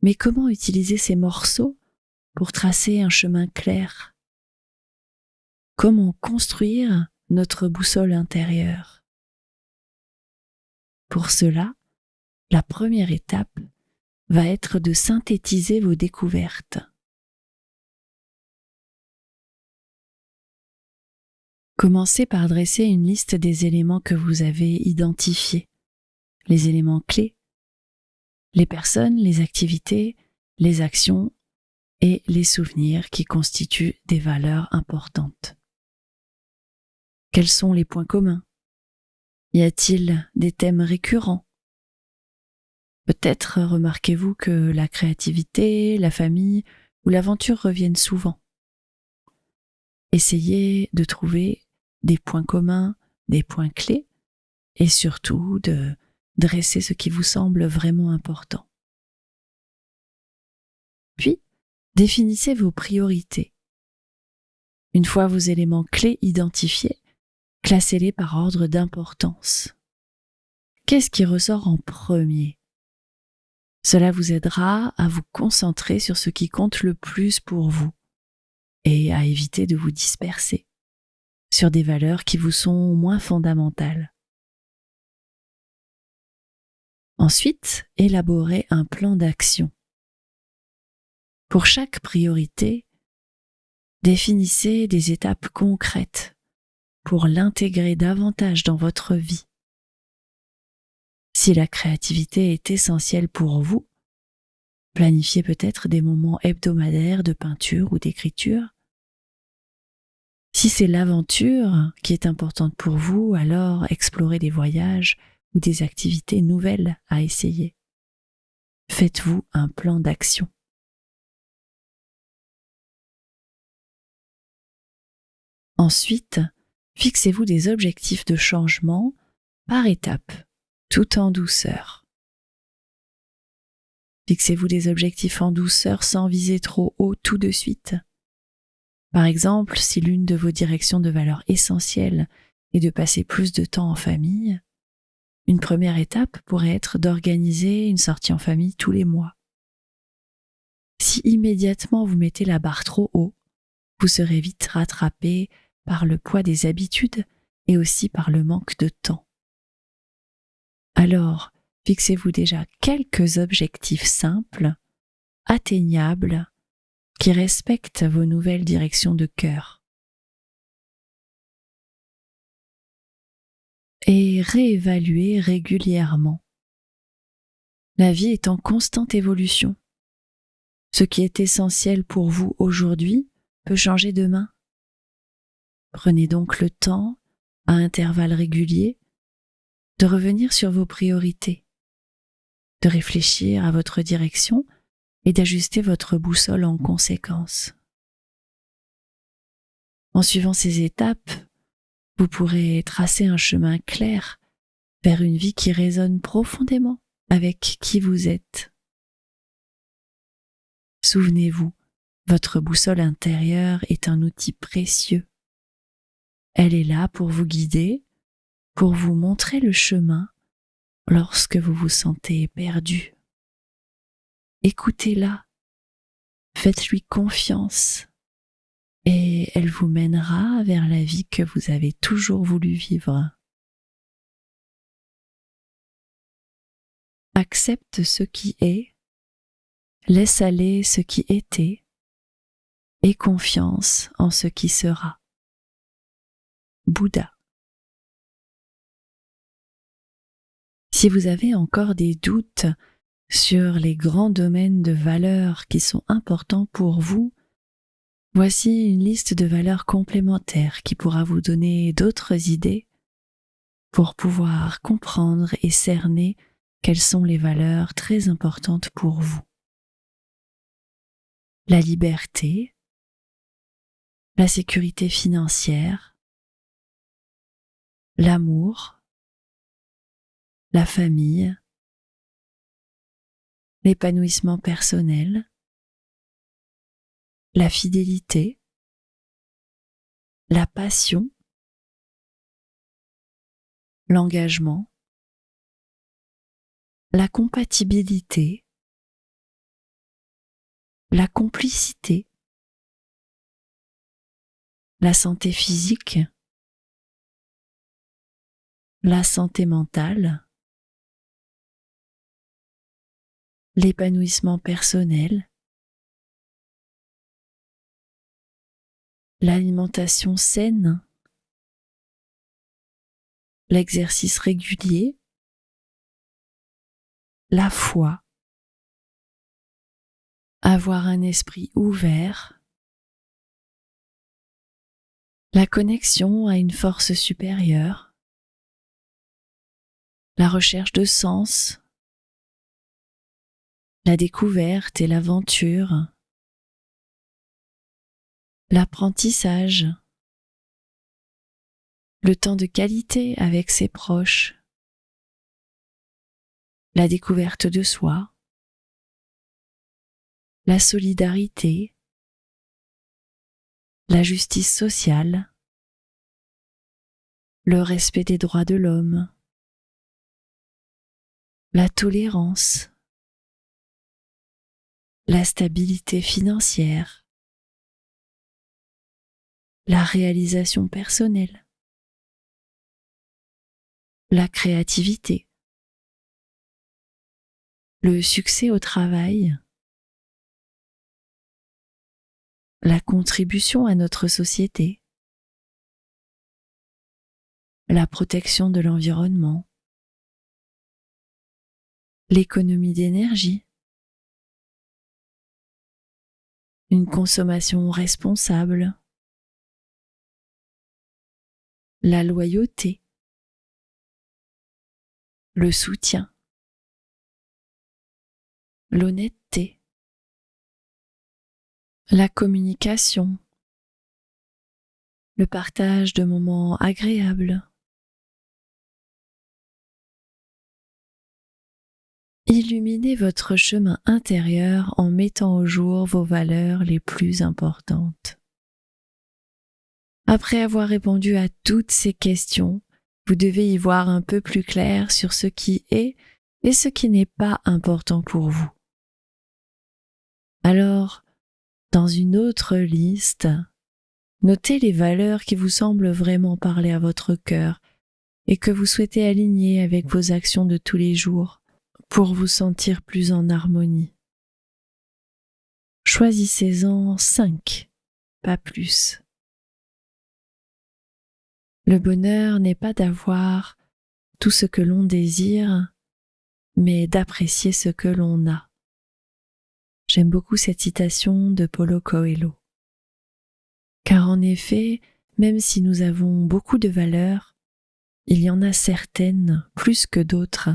Mais comment utiliser ces morceaux pour tracer un chemin clair? Comment construire notre boussole intérieure? Pour cela, la première étape va être de synthétiser vos découvertes. Commencez par dresser une liste des éléments que vous avez identifiés, les éléments clés, les personnes, les activités, les actions et les souvenirs qui constituent des valeurs importantes. Quels sont les points communs? Y a-t-il des thèmes récurrents? Peut-être remarquez-vous que la créativité, la famille ou l'aventure reviennent souvent. Essayez de trouver des points communs, des points clés et surtout de dresser ce qui vous semble vraiment important. Puis, définissez vos priorités. Une fois vos éléments clés identifiés, classez-les par ordre d'importance. Qu'est-ce qui ressort en premier? Cela vous aidera à vous concentrer sur ce qui compte le plus pour vous et à éviter de vous disperser sur des valeurs qui vous sont moins fondamentales. Ensuite, élaborez un plan d'action. Pour chaque priorité, définissez des étapes concrètes pour l'intégrer davantage dans votre vie. Si la créativité est essentielle pour vous, planifiez peut-être des moments hebdomadaires de peinture ou d'écriture. Si c'est l'aventure qui est importante pour vous, alors explorez des voyages ou des activités nouvelles à essayer. Faites-vous un plan d'action. Ensuite, fixez-vous des objectifs de changement par étapes, tout en douceur. Fixez-vous des objectifs en douceur sans viser trop haut tout de suite. Par exemple, si l'une de vos directions de valeur essentielle est de passer plus de temps en famille, une première étape pourrait être d'organiser une sortie en famille tous les mois. Si immédiatement vous mettez la barre trop haut, vous serez vite rattrapé par le poids des habitudes et aussi par le manque de temps. Alors, fixez-vous déjà quelques objectifs simples, atteignables, qui respectent vos nouvelles directions de cœur. Et réévaluez régulièrement. La vie est en constante évolution. Ce qui est essentiel pour vous aujourd'hui peut changer demain. Prenez donc le temps, à intervalles réguliers, de revenir sur vos priorités, de réfléchir à votre direction et d'ajuster votre boussole en conséquence. En suivant ces étapes, vous pourrez tracer un chemin clair vers une vie qui résonne profondément avec qui vous êtes. Souvenez-vous, votre boussole intérieure est un outil précieux. Elle est là pour vous guider, pour vous montrer le chemin lorsque vous vous sentez perdu. Écoutez-la, faites-lui confiance et elle vous mènera vers la vie que vous avez toujours voulu vivre. Accepte ce qui est, laisse aller ce qui était, et confiance en ce qui sera. Bouddha. Si vous avez encore des doutes sur les grands domaines de valeurs qui sont importants pour vous, voici une liste de valeurs complémentaires qui pourra vous donner d'autres idées pour pouvoir comprendre et cerner quelles sont les valeurs très importantes pour vous. La liberté, la sécurité financière, l'amour, la famille, l'épanouissement personnel, la fidélité, la passion, l'engagement, la compatibilité, la complicité, la santé physique, la santé mentale, l'épanouissement personnel, l'alimentation saine, l'exercice régulier, la foi, avoir un esprit ouvert, la connexion à une force supérieure, la recherche de sens, la découverte et l'aventure, l'apprentissage, le temps de qualité avec ses proches, la découverte de soi, la solidarité, la justice sociale, le respect des droits de l'homme, la tolérance, la stabilité financière, la réalisation personnelle, la créativité, le succès au travail, la contribution à notre société, la protection de l'environnement, l'économie d'énergie, une consommation responsable, la loyauté, le soutien, l'honnêteté, la communication, le partage de moments agréables. Illuminez votre chemin intérieur en mettant au jour vos valeurs les plus importantes. Après avoir répondu à toutes ces questions, vous devez y voir un peu plus clair sur ce qui est et ce qui n'est pas important pour vous. Alors, dans une autre liste, notez les valeurs qui vous semblent vraiment parler à votre cœur et que vous souhaitez aligner avec vos actions de tous les jours pour vous sentir plus en harmonie. Choisissez-en 5, pas plus. Le bonheur n'est pas d'avoir tout ce que l'on désire, mais d'apprécier ce que l'on a. J'aime beaucoup cette citation de Paulo Coelho. Car en effet, même si nous avons beaucoup de valeurs, il y en a certaines, plus que d'autres,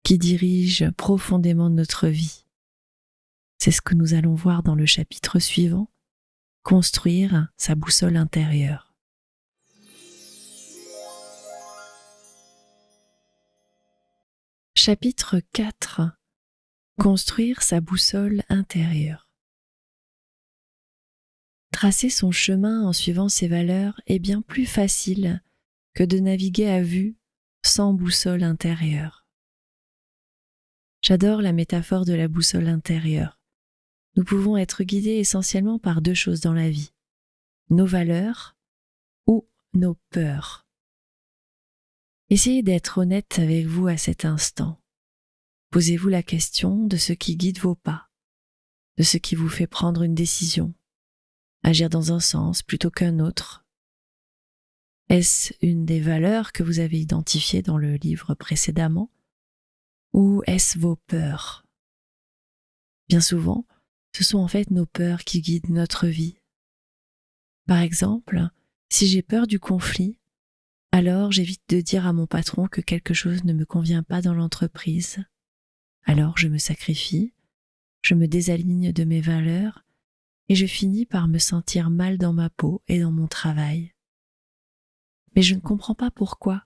qui dirigent profondément notre vie. C'est ce que nous allons voir dans le chapitre suivant, construire sa boussole intérieure. Chapitre 4. Construire sa boussole intérieure. Tracer son chemin en suivant ses valeurs est bien plus facile que de naviguer à vue sans boussole intérieure. J'adore la métaphore de la boussole intérieure. Nous pouvons être guidés essentiellement par 2 choses dans la vie, nos valeurs ou nos peurs. Essayez d'être honnête avec vous à cet instant. Posez-vous la question de ce qui guide vos pas, de ce qui vous fait prendre une décision, agir dans un sens plutôt qu'un autre. Est-ce une des valeurs que vous avez identifiées dans le livre précédemment, ou est-ce vos peurs? Bien souvent, ce sont en fait nos peurs qui guident notre vie. Par exemple, si j'ai peur du conflit, alors j'évite de dire à mon patron que quelque chose ne me convient pas dans l'entreprise. Alors je me sacrifie, je me désaligne de mes valeurs et je finis par me sentir mal dans ma peau et dans mon travail. Mais je ne comprends pas pourquoi,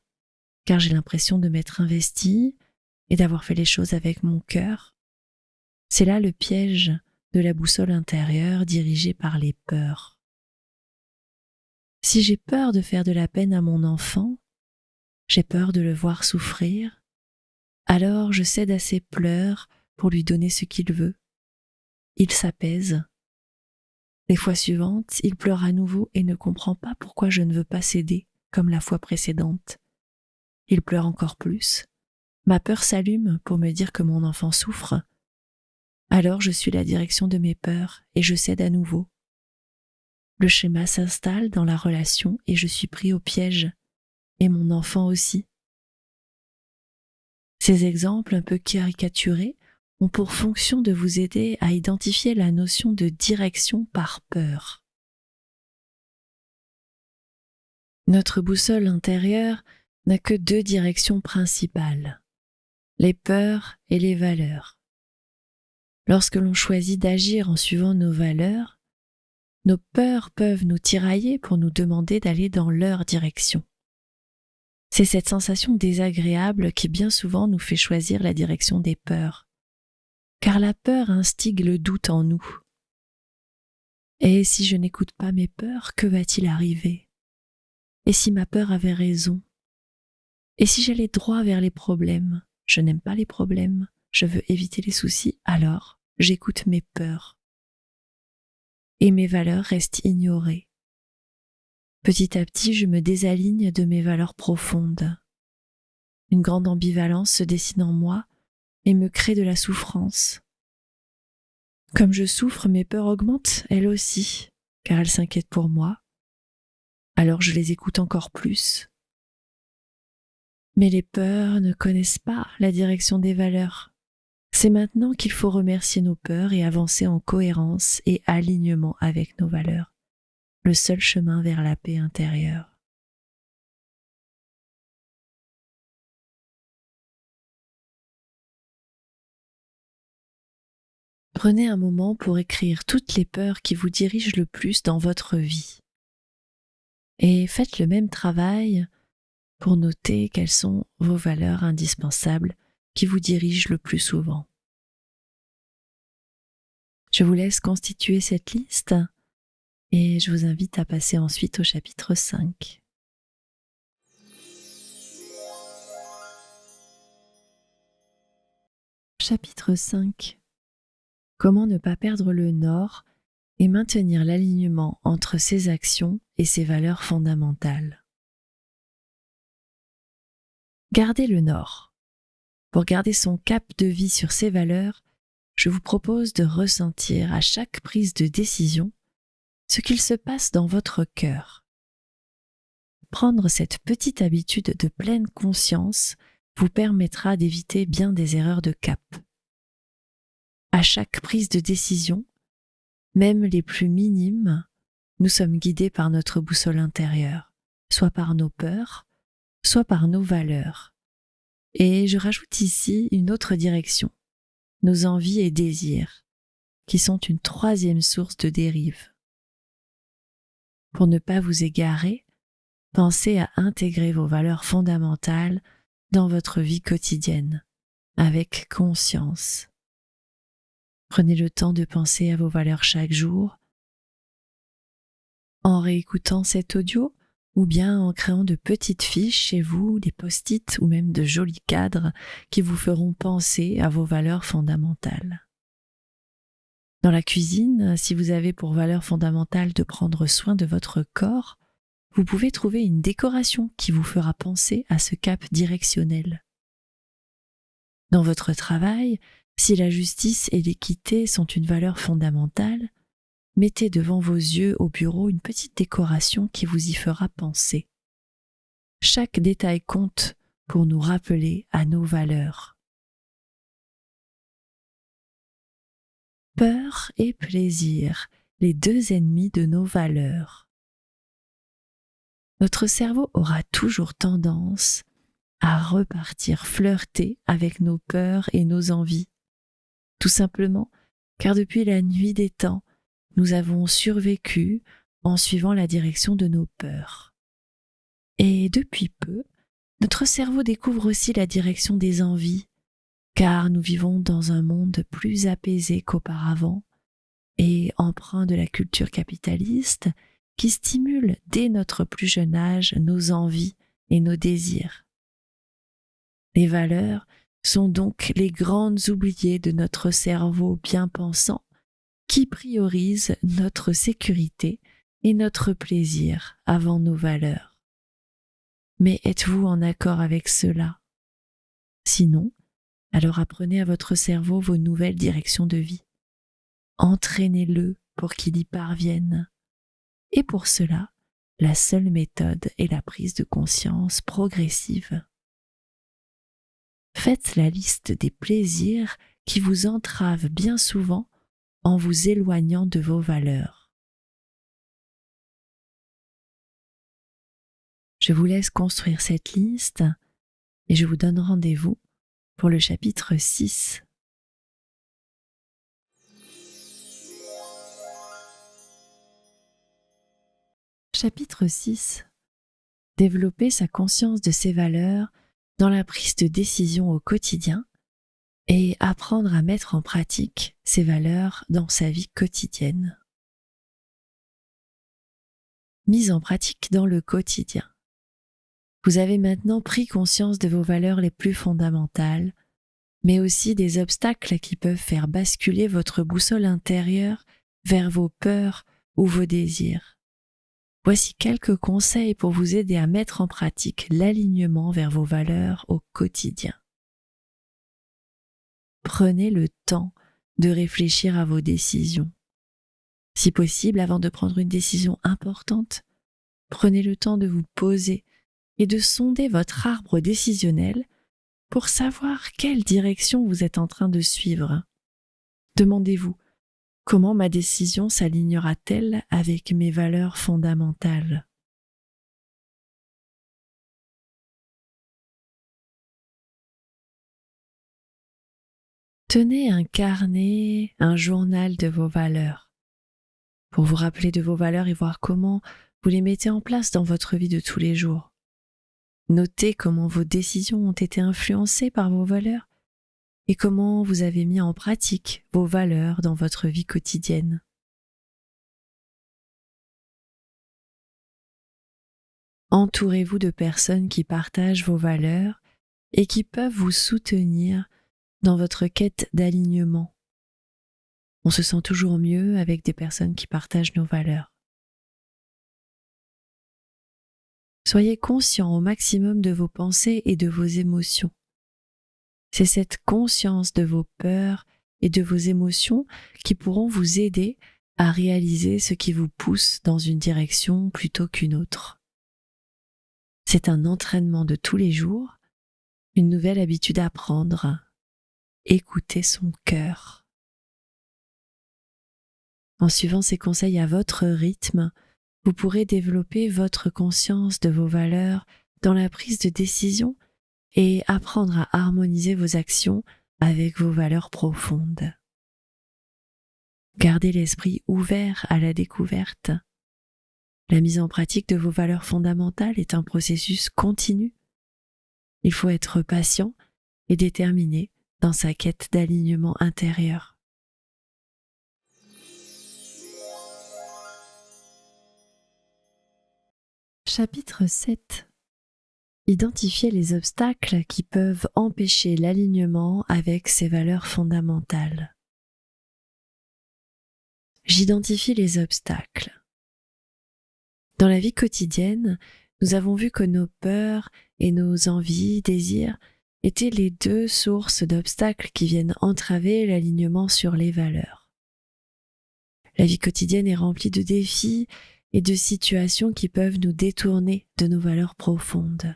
car j'ai l'impression de m'être investie et d'avoir fait les choses avec mon cœur. C'est là le piège de la boussole intérieure dirigée par les peurs. Si j'ai peur de faire de la peine à mon enfant, j'ai peur de le voir souffrir, alors je cède à ses pleurs pour lui donner ce qu'il veut. Il s'apaise. Les fois suivantes, il pleure à nouveau et ne comprend pas pourquoi je ne veux pas céder, comme la fois précédente. Il pleure encore plus. Ma peur s'allume pour me dire que mon enfant souffre. Alors je suis la direction de mes peurs et je cède à nouveau. Le schéma s'installe dans la relation et je suis pris au piège, et mon enfant aussi. Ces exemples un peu caricaturés ont pour fonction de vous aider à identifier la notion de direction par peur. Notre boussole intérieure n'a que deux directions principales, les peurs et les valeurs. Lorsque l'on choisit d'agir en suivant nos valeurs, nos peurs peuvent nous tirailler pour nous demander d'aller dans leur direction. C'est cette sensation désagréable qui bien souvent nous fait choisir la direction des peurs, car la peur instigue le doute en nous. Et si je n'écoute pas mes peurs, que va-t-il arriver? Et si ma peur avait raison? Et si j'allais droit vers les problèmes? Je n'aime pas les problèmes, je veux éviter les soucis, alors j'écoute mes peurs. Et mes valeurs restent ignorées. Petit à petit, je me désaligne de mes valeurs profondes. Une grande ambivalence se dessine en moi et me crée de la souffrance. Comme je souffre, mes peurs augmentent, elles aussi, car elles s'inquiètent pour moi. Alors je les écoute encore plus. Mais les peurs ne connaissent pas la direction des valeurs. C'est maintenant qu'il faut remercier nos peurs et avancer en cohérence et alignement avec nos valeurs. Le seul chemin vers la paix intérieure. Prenez un moment pour écrire toutes les peurs qui vous dirigent le plus dans votre vie. Et faites le même travail pour noter quelles sont vos valeurs indispensables qui vous dirigent le plus souvent. Je vous laisse constituer cette liste et je vous invite à passer ensuite au chapitre 5. Chapitre 5. Comment ne pas perdre le nord et maintenir l'alignement entre ses actions et ses valeurs fondamentales. Gardez le nord. Pour garder son cap de vie sur ses valeurs, je vous propose de ressentir à chaque prise de décision ce qu'il se passe dans votre cœur. Prendre cette petite habitude de pleine conscience vous permettra d'éviter bien des erreurs de cap. À chaque prise de décision, même les plus minimes, nous sommes guidés par notre boussole intérieure, soit par nos peurs, soit par nos valeurs. Et je rajoute ici une autre direction, nos envies et désirs, qui sont une troisième source de dérive. Pour ne pas vous égarer, pensez à intégrer vos valeurs fondamentales dans votre vie quotidienne, avec conscience. Prenez le temps de penser à vos valeurs chaque jour, en réécoutant cet audio ou bien en créant de petites fiches chez vous, des post-it ou même de jolis cadres qui vous feront penser à vos valeurs fondamentales. Dans la cuisine, si vous avez pour valeur fondamentale de prendre soin de votre corps, vous pouvez trouver une décoration qui vous fera penser à ce cap directionnel. Dans votre travail, si la justice et l'équité sont une valeur fondamentale, mettez devant vos yeux au bureau une petite décoration qui vous y fera penser. Chaque détail compte pour nous rappeler à nos valeurs. Peur et plaisir, les deux ennemis de nos valeurs. Notre cerveau aura toujours tendance à repartir flirter avec nos peurs et nos envies. Tout simplement car depuis la nuit des temps, nous avons survécu en suivant la direction de nos peurs. Et depuis peu, notre cerveau découvre aussi la direction des envies, car nous vivons dans un monde plus apaisé qu'auparavant et empreint de la culture capitaliste qui stimule dès notre plus jeune âge nos envies et nos désirs. Les valeurs sont donc les grandes oubliées de notre cerveau bien pensant qui priorise notre sécurité et notre plaisir avant nos valeurs. Mais êtes-vous en accord avec cela? Sinon, alors apprenez à votre cerveau vos nouvelles directions de vie. Entraînez-le pour qu'il y parvienne. Et pour cela, la seule méthode est la prise de conscience progressive. Faites la liste des plaisirs qui vous entravent bien souvent en vous éloignant de vos valeurs. Je vous laisse construire cette liste et je vous donne rendez-vous pour le chapitre 6. Chapitre 6. Développer sa conscience de ses valeurs dans la prise de décision au quotidien et apprendre à mettre en pratique ses valeurs dans sa vie quotidienne. Mise en pratique dans le quotidien. Vous avez maintenant pris conscience de vos valeurs les plus fondamentales, mais aussi des obstacles qui peuvent faire basculer votre boussole intérieure vers vos peurs ou vos désirs. Voici quelques conseils pour vous aider à mettre en pratique l'alignement vers vos valeurs au quotidien. Prenez le temps de réfléchir à vos décisions. Si possible, avant de prendre une décision importante, prenez le temps de vous poser et de sonder votre arbre décisionnel pour savoir quelle direction vous êtes en train de suivre. Demandez-vous, comment ma décision s'alignera-t-elle avec mes valeurs fondamentales ? Tenez un carnet, un journal de vos valeurs, pour vous rappeler de vos valeurs et voir comment vous les mettez en place dans votre vie de tous les jours. Notez comment vos décisions ont été influencées par vos valeurs et comment vous avez mis en pratique vos valeurs dans votre vie quotidienne. Entourez-vous de personnes qui partagent vos valeurs et qui peuvent vous soutenir dans votre quête d'alignement. On se sent toujours mieux avec des personnes qui partagent nos valeurs. Soyez conscient au maximum de vos pensées et de vos émotions. C'est cette conscience de vos peurs et de vos émotions qui pourront vous aider à réaliser ce qui vous pousse dans une direction plutôt qu'une autre. C'est un entraînement de tous les jours, une nouvelle habitude à prendre. Écoutez son cœur. En suivant ces conseils à votre rythme, vous pourrez développer votre conscience de vos valeurs dans la prise de décision et apprendre à harmoniser vos actions avec vos valeurs profondes. Gardez l'esprit ouvert à la découverte. La mise en pratique de vos valeurs fondamentales est un processus continu. Il faut être patient et déterminé dans sa quête d'alignement intérieur. Chapitre 7. Identifiez les obstacles qui peuvent empêcher l'alignement avec ses valeurs fondamentales. J'identifie les obstacles. Dans la vie quotidienne, nous avons vu que nos peurs et nos envies, désirs étaient les deux sources d'obstacles qui viennent entraver l'alignement sur les valeurs. La vie quotidienne est remplie de défis et de situations qui peuvent nous détourner de nos valeurs profondes.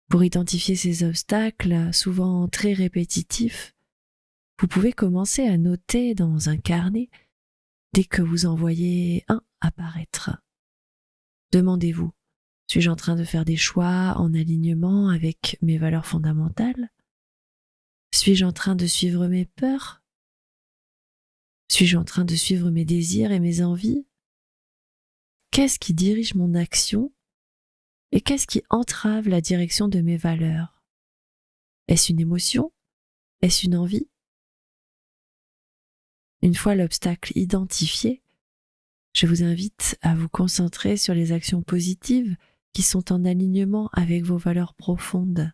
Pour identifier ces obstacles, souvent très répétitifs, vous pouvez commencer à noter dans un carnet dès que vous en voyez un apparaître. Demandez-vous, suis-je en train de faire des choix en alignement avec mes valeurs fondamentales? Suis-je en train de suivre mes peurs? Suis-je en train de suivre mes désirs et mes envies? Qu'est-ce qui dirige mon action et qu'est-ce qui entrave la direction de mes valeurs? Est-ce une émotion? Est-ce une envie? Une fois l'obstacle identifié, je vous invite à vous concentrer sur les actions positives qui sont en alignement avec vos valeurs profondes.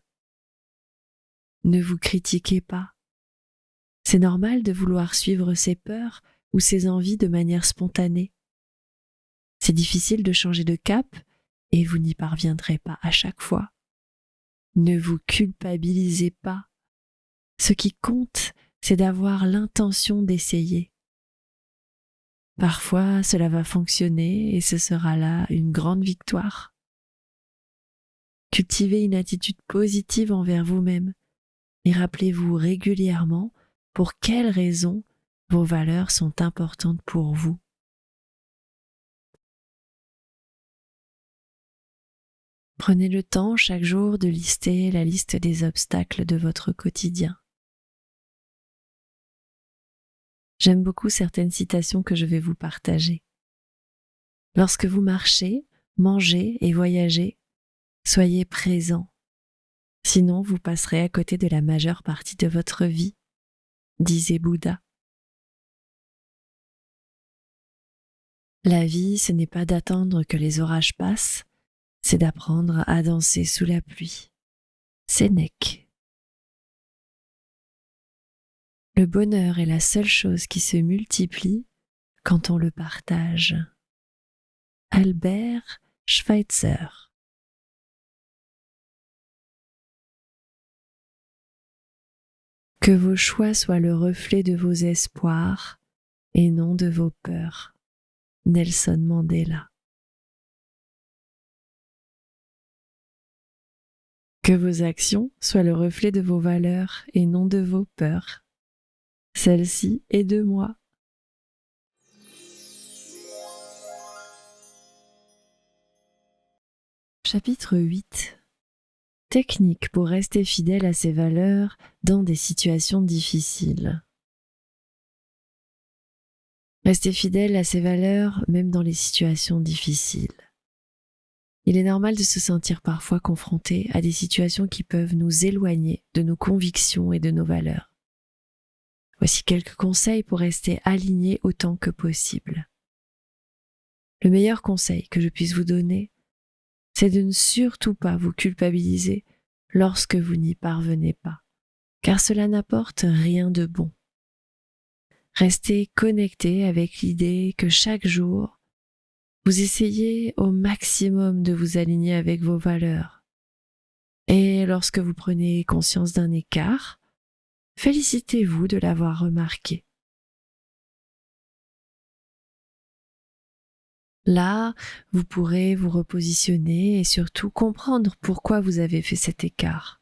Ne vous critiquez pas. C'est normal de vouloir suivre ses peurs ou ses envies de manière spontanée. C'est difficile de changer de cap et vous n'y parviendrez pas à chaque fois. Ne vous culpabilisez pas. Ce qui compte, c'est d'avoir l'intention d'essayer. Parfois, cela va fonctionner et ce sera là une grande victoire. Cultivez une attitude positive envers vous-même et rappelez-vous régulièrement pour quelles raisons vos valeurs sont importantes pour vous. Prenez le temps chaque jour de lister la liste des obstacles de votre quotidien. J'aime beaucoup certaines citations que je vais vous partager. Lorsque vous marchez, mangez et voyagez, soyez présent. Sinon, vous passerez à côté de la majeure partie de votre vie, disait Bouddha. La vie, ce n'est pas d'attendre que les orages passent, c'est d'apprendre à danser sous la pluie. Sénèque. Le bonheur est la seule chose qui se multiplie quand on le partage. Albert Schweitzer. Que vos choix soient le reflet de vos espoirs et non de vos peurs. Nelson Mandela. Que vos actions soient le reflet de vos valeurs et non de vos peurs. Celle-ci est de moi. Chapitre 8. Technique pour rester fidèle à ses valeurs dans des situations difficiles. Rester fidèle à ses valeurs même dans les situations difficiles. Il est normal de se sentir parfois confronté à des situations qui peuvent nous éloigner de nos convictions et de nos valeurs. Voici quelques conseils pour rester aligné autant que possible. Le meilleur conseil que je puisse vous donner, c'est de ne surtout pas vous culpabiliser lorsque vous n'y parvenez pas, car cela n'apporte rien de bon. Restez connecté avec l'idée que chaque jour, vous essayez au maximum de vous aligner avec vos valeurs. Et lorsque vous prenez conscience d'un écart, félicitez-vous de l'avoir remarqué. Là, vous pourrez vous repositionner et surtout comprendre pourquoi vous avez fait cet écart.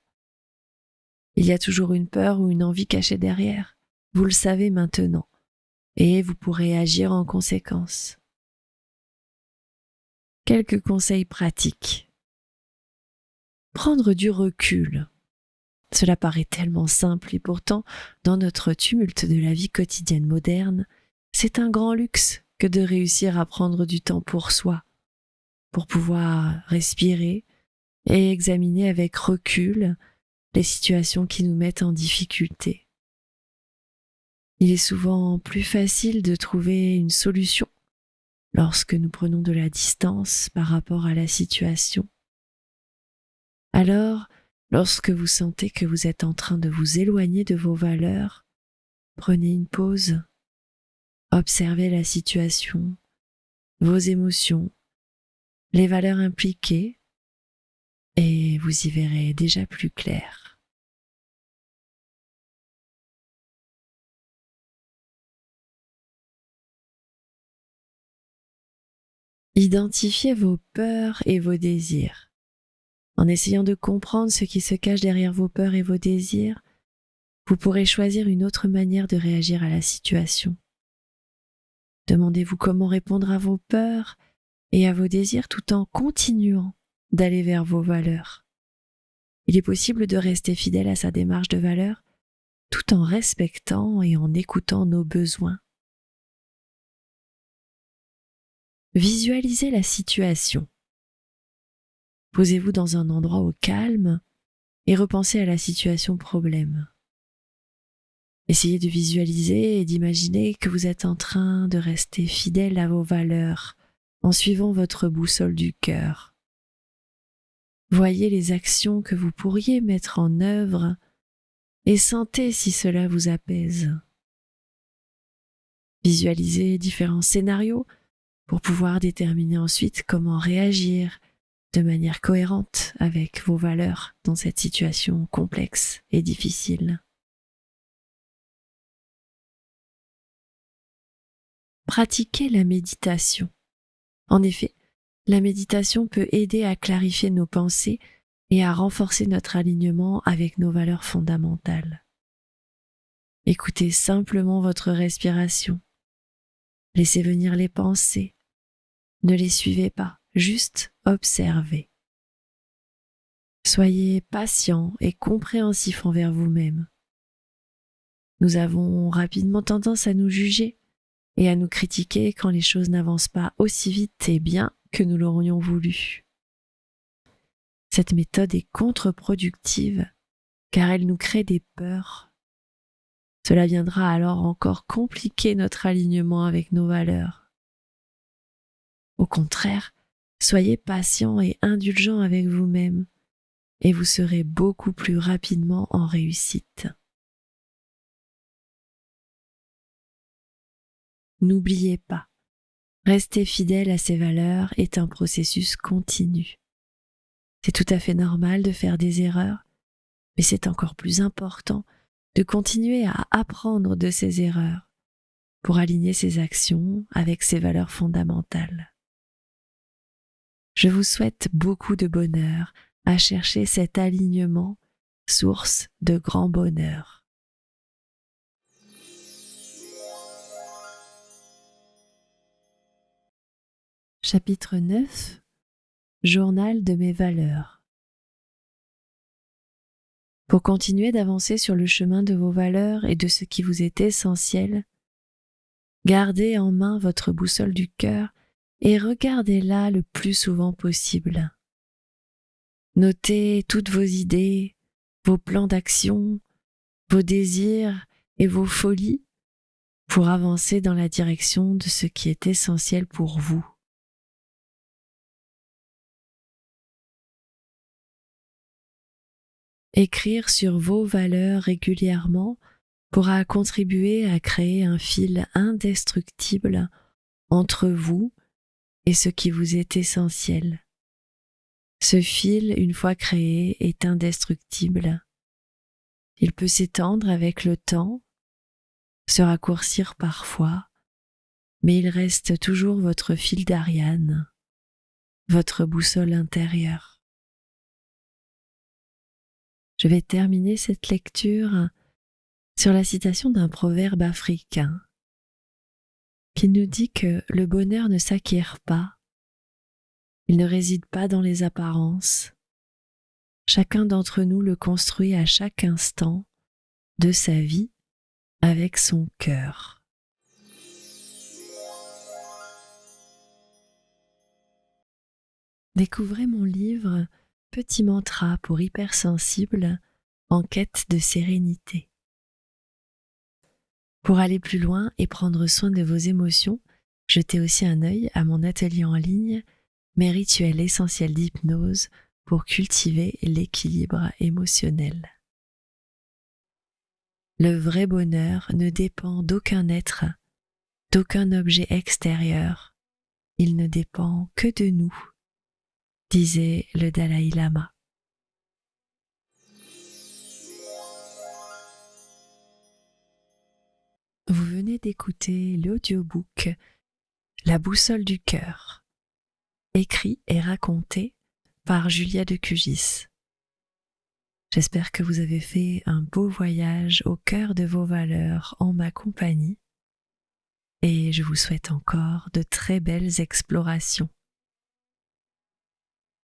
Il y a toujours une peur ou une envie cachée derrière. Vous le savez maintenant et vous pourrez agir en conséquence. Quelques conseils pratiques. Prendre du recul. Cela paraît tellement simple et pourtant, dans notre tumulte de la vie quotidienne moderne, c'est un grand luxe que de réussir à prendre du temps pour soi, pour pouvoir respirer et examiner avec recul les situations qui nous mettent en difficulté. Il est souvent plus facile de trouver une solution lorsque nous prenons de la distance par rapport à la situation. Alors, lorsque vous sentez que vous êtes en train de vous éloigner de vos valeurs, prenez une pause, observez la situation, vos émotions, les valeurs impliquées, et vous y verrez déjà plus clair. Identifiez vos peurs et vos désirs. En essayant de comprendre ce qui se cache derrière vos peurs et vos désirs, vous pourrez choisir une autre manière de réagir à la situation. Demandez-vous comment répondre à vos peurs et à vos désirs tout en continuant d'aller vers vos valeurs. Il est possible de rester fidèle à sa démarche de valeurs tout en respectant et en écoutant nos besoins. Visualisez la situation. Posez-vous dans un endroit au calme et repensez à la situation problème. Essayez de visualiser et d'imaginer que vous êtes en train de rester fidèle à vos valeurs en suivant votre boussole du cœur. Voyez les actions que vous pourriez mettre en œuvre et sentez si cela vous apaise. Visualisez différents scénarios pour pouvoir déterminer ensuite comment réagir de manière cohérente avec vos valeurs dans cette situation complexe et difficile. Pratiquez la méditation. En effet, la méditation peut aider à clarifier nos pensées et à renforcer notre alignement avec nos valeurs fondamentales. Écoutez simplement votre respiration. Laissez venir les pensées. Ne les suivez pas, juste observez. Soyez patient et compréhensif envers vous-même. Nous avons rapidement tendance à nous juger et à nous critiquer quand les choses n'avancent pas aussi vite et bien que nous l'aurions voulu. Cette méthode est contre-productive car elle nous crée des peurs. Cela viendra alors encore compliquer notre alignement avec nos valeurs. Au contraire, soyez patient et indulgent avec vous-même et vous serez beaucoup plus rapidement en réussite. N'oubliez pas, rester fidèle à ses valeurs est un processus continu. C'est tout à fait normal de faire des erreurs, mais c'est encore plus important de continuer à apprendre de ses erreurs pour aligner ses actions avec ses valeurs fondamentales. Je vous souhaite beaucoup de bonheur à chercher cet alignement, source de grand bonheur. Chapitre 9. Journal de mes valeurs. Pour continuer d'avancer sur le chemin de vos valeurs et de ce qui vous est essentiel, gardez en main votre boussole du cœur et regardez-la le plus souvent possible. Notez toutes vos idées, vos plans d'action, vos désirs et vos folies pour avancer dans la direction de ce qui est essentiel pour vous. Écrire sur vos valeurs régulièrement pourra contribuer à créer un fil indestructible entre vous et ce qui vous est essentiel. Ce fil, une fois créé, est indestructible. Il peut s'étendre avec le temps, se raccourcir parfois, mais il reste toujours votre fil d'Ariane, votre boussole intérieure. Je vais terminer cette lecture sur la citation d'un proverbe africain qui nous dit que le bonheur ne s'acquiert pas, il ne réside pas dans les apparences. Chacun d'entre nous le construit à chaque instant de sa vie avec son cœur. Découvrez mon livre Petit mantra pour hypersensibles en quête de sérénité. Pour aller plus loin et prendre soin de vos émotions, jetez aussi un œil à mon atelier en ligne, mes rituels essentiels d'hypnose pour cultiver l'équilibre émotionnel. Le vrai bonheur ne dépend d'aucun être, d'aucun objet extérieur. Il ne dépend que de nous, disait le Dalai Lama. venez d'écouter l'audiobook La boussole du cœur, écrit et raconté par Julia de Cugis. J'espère que vous avez fait un beau voyage au cœur de vos valeurs en ma compagnie et je vous souhaite encore de très belles explorations.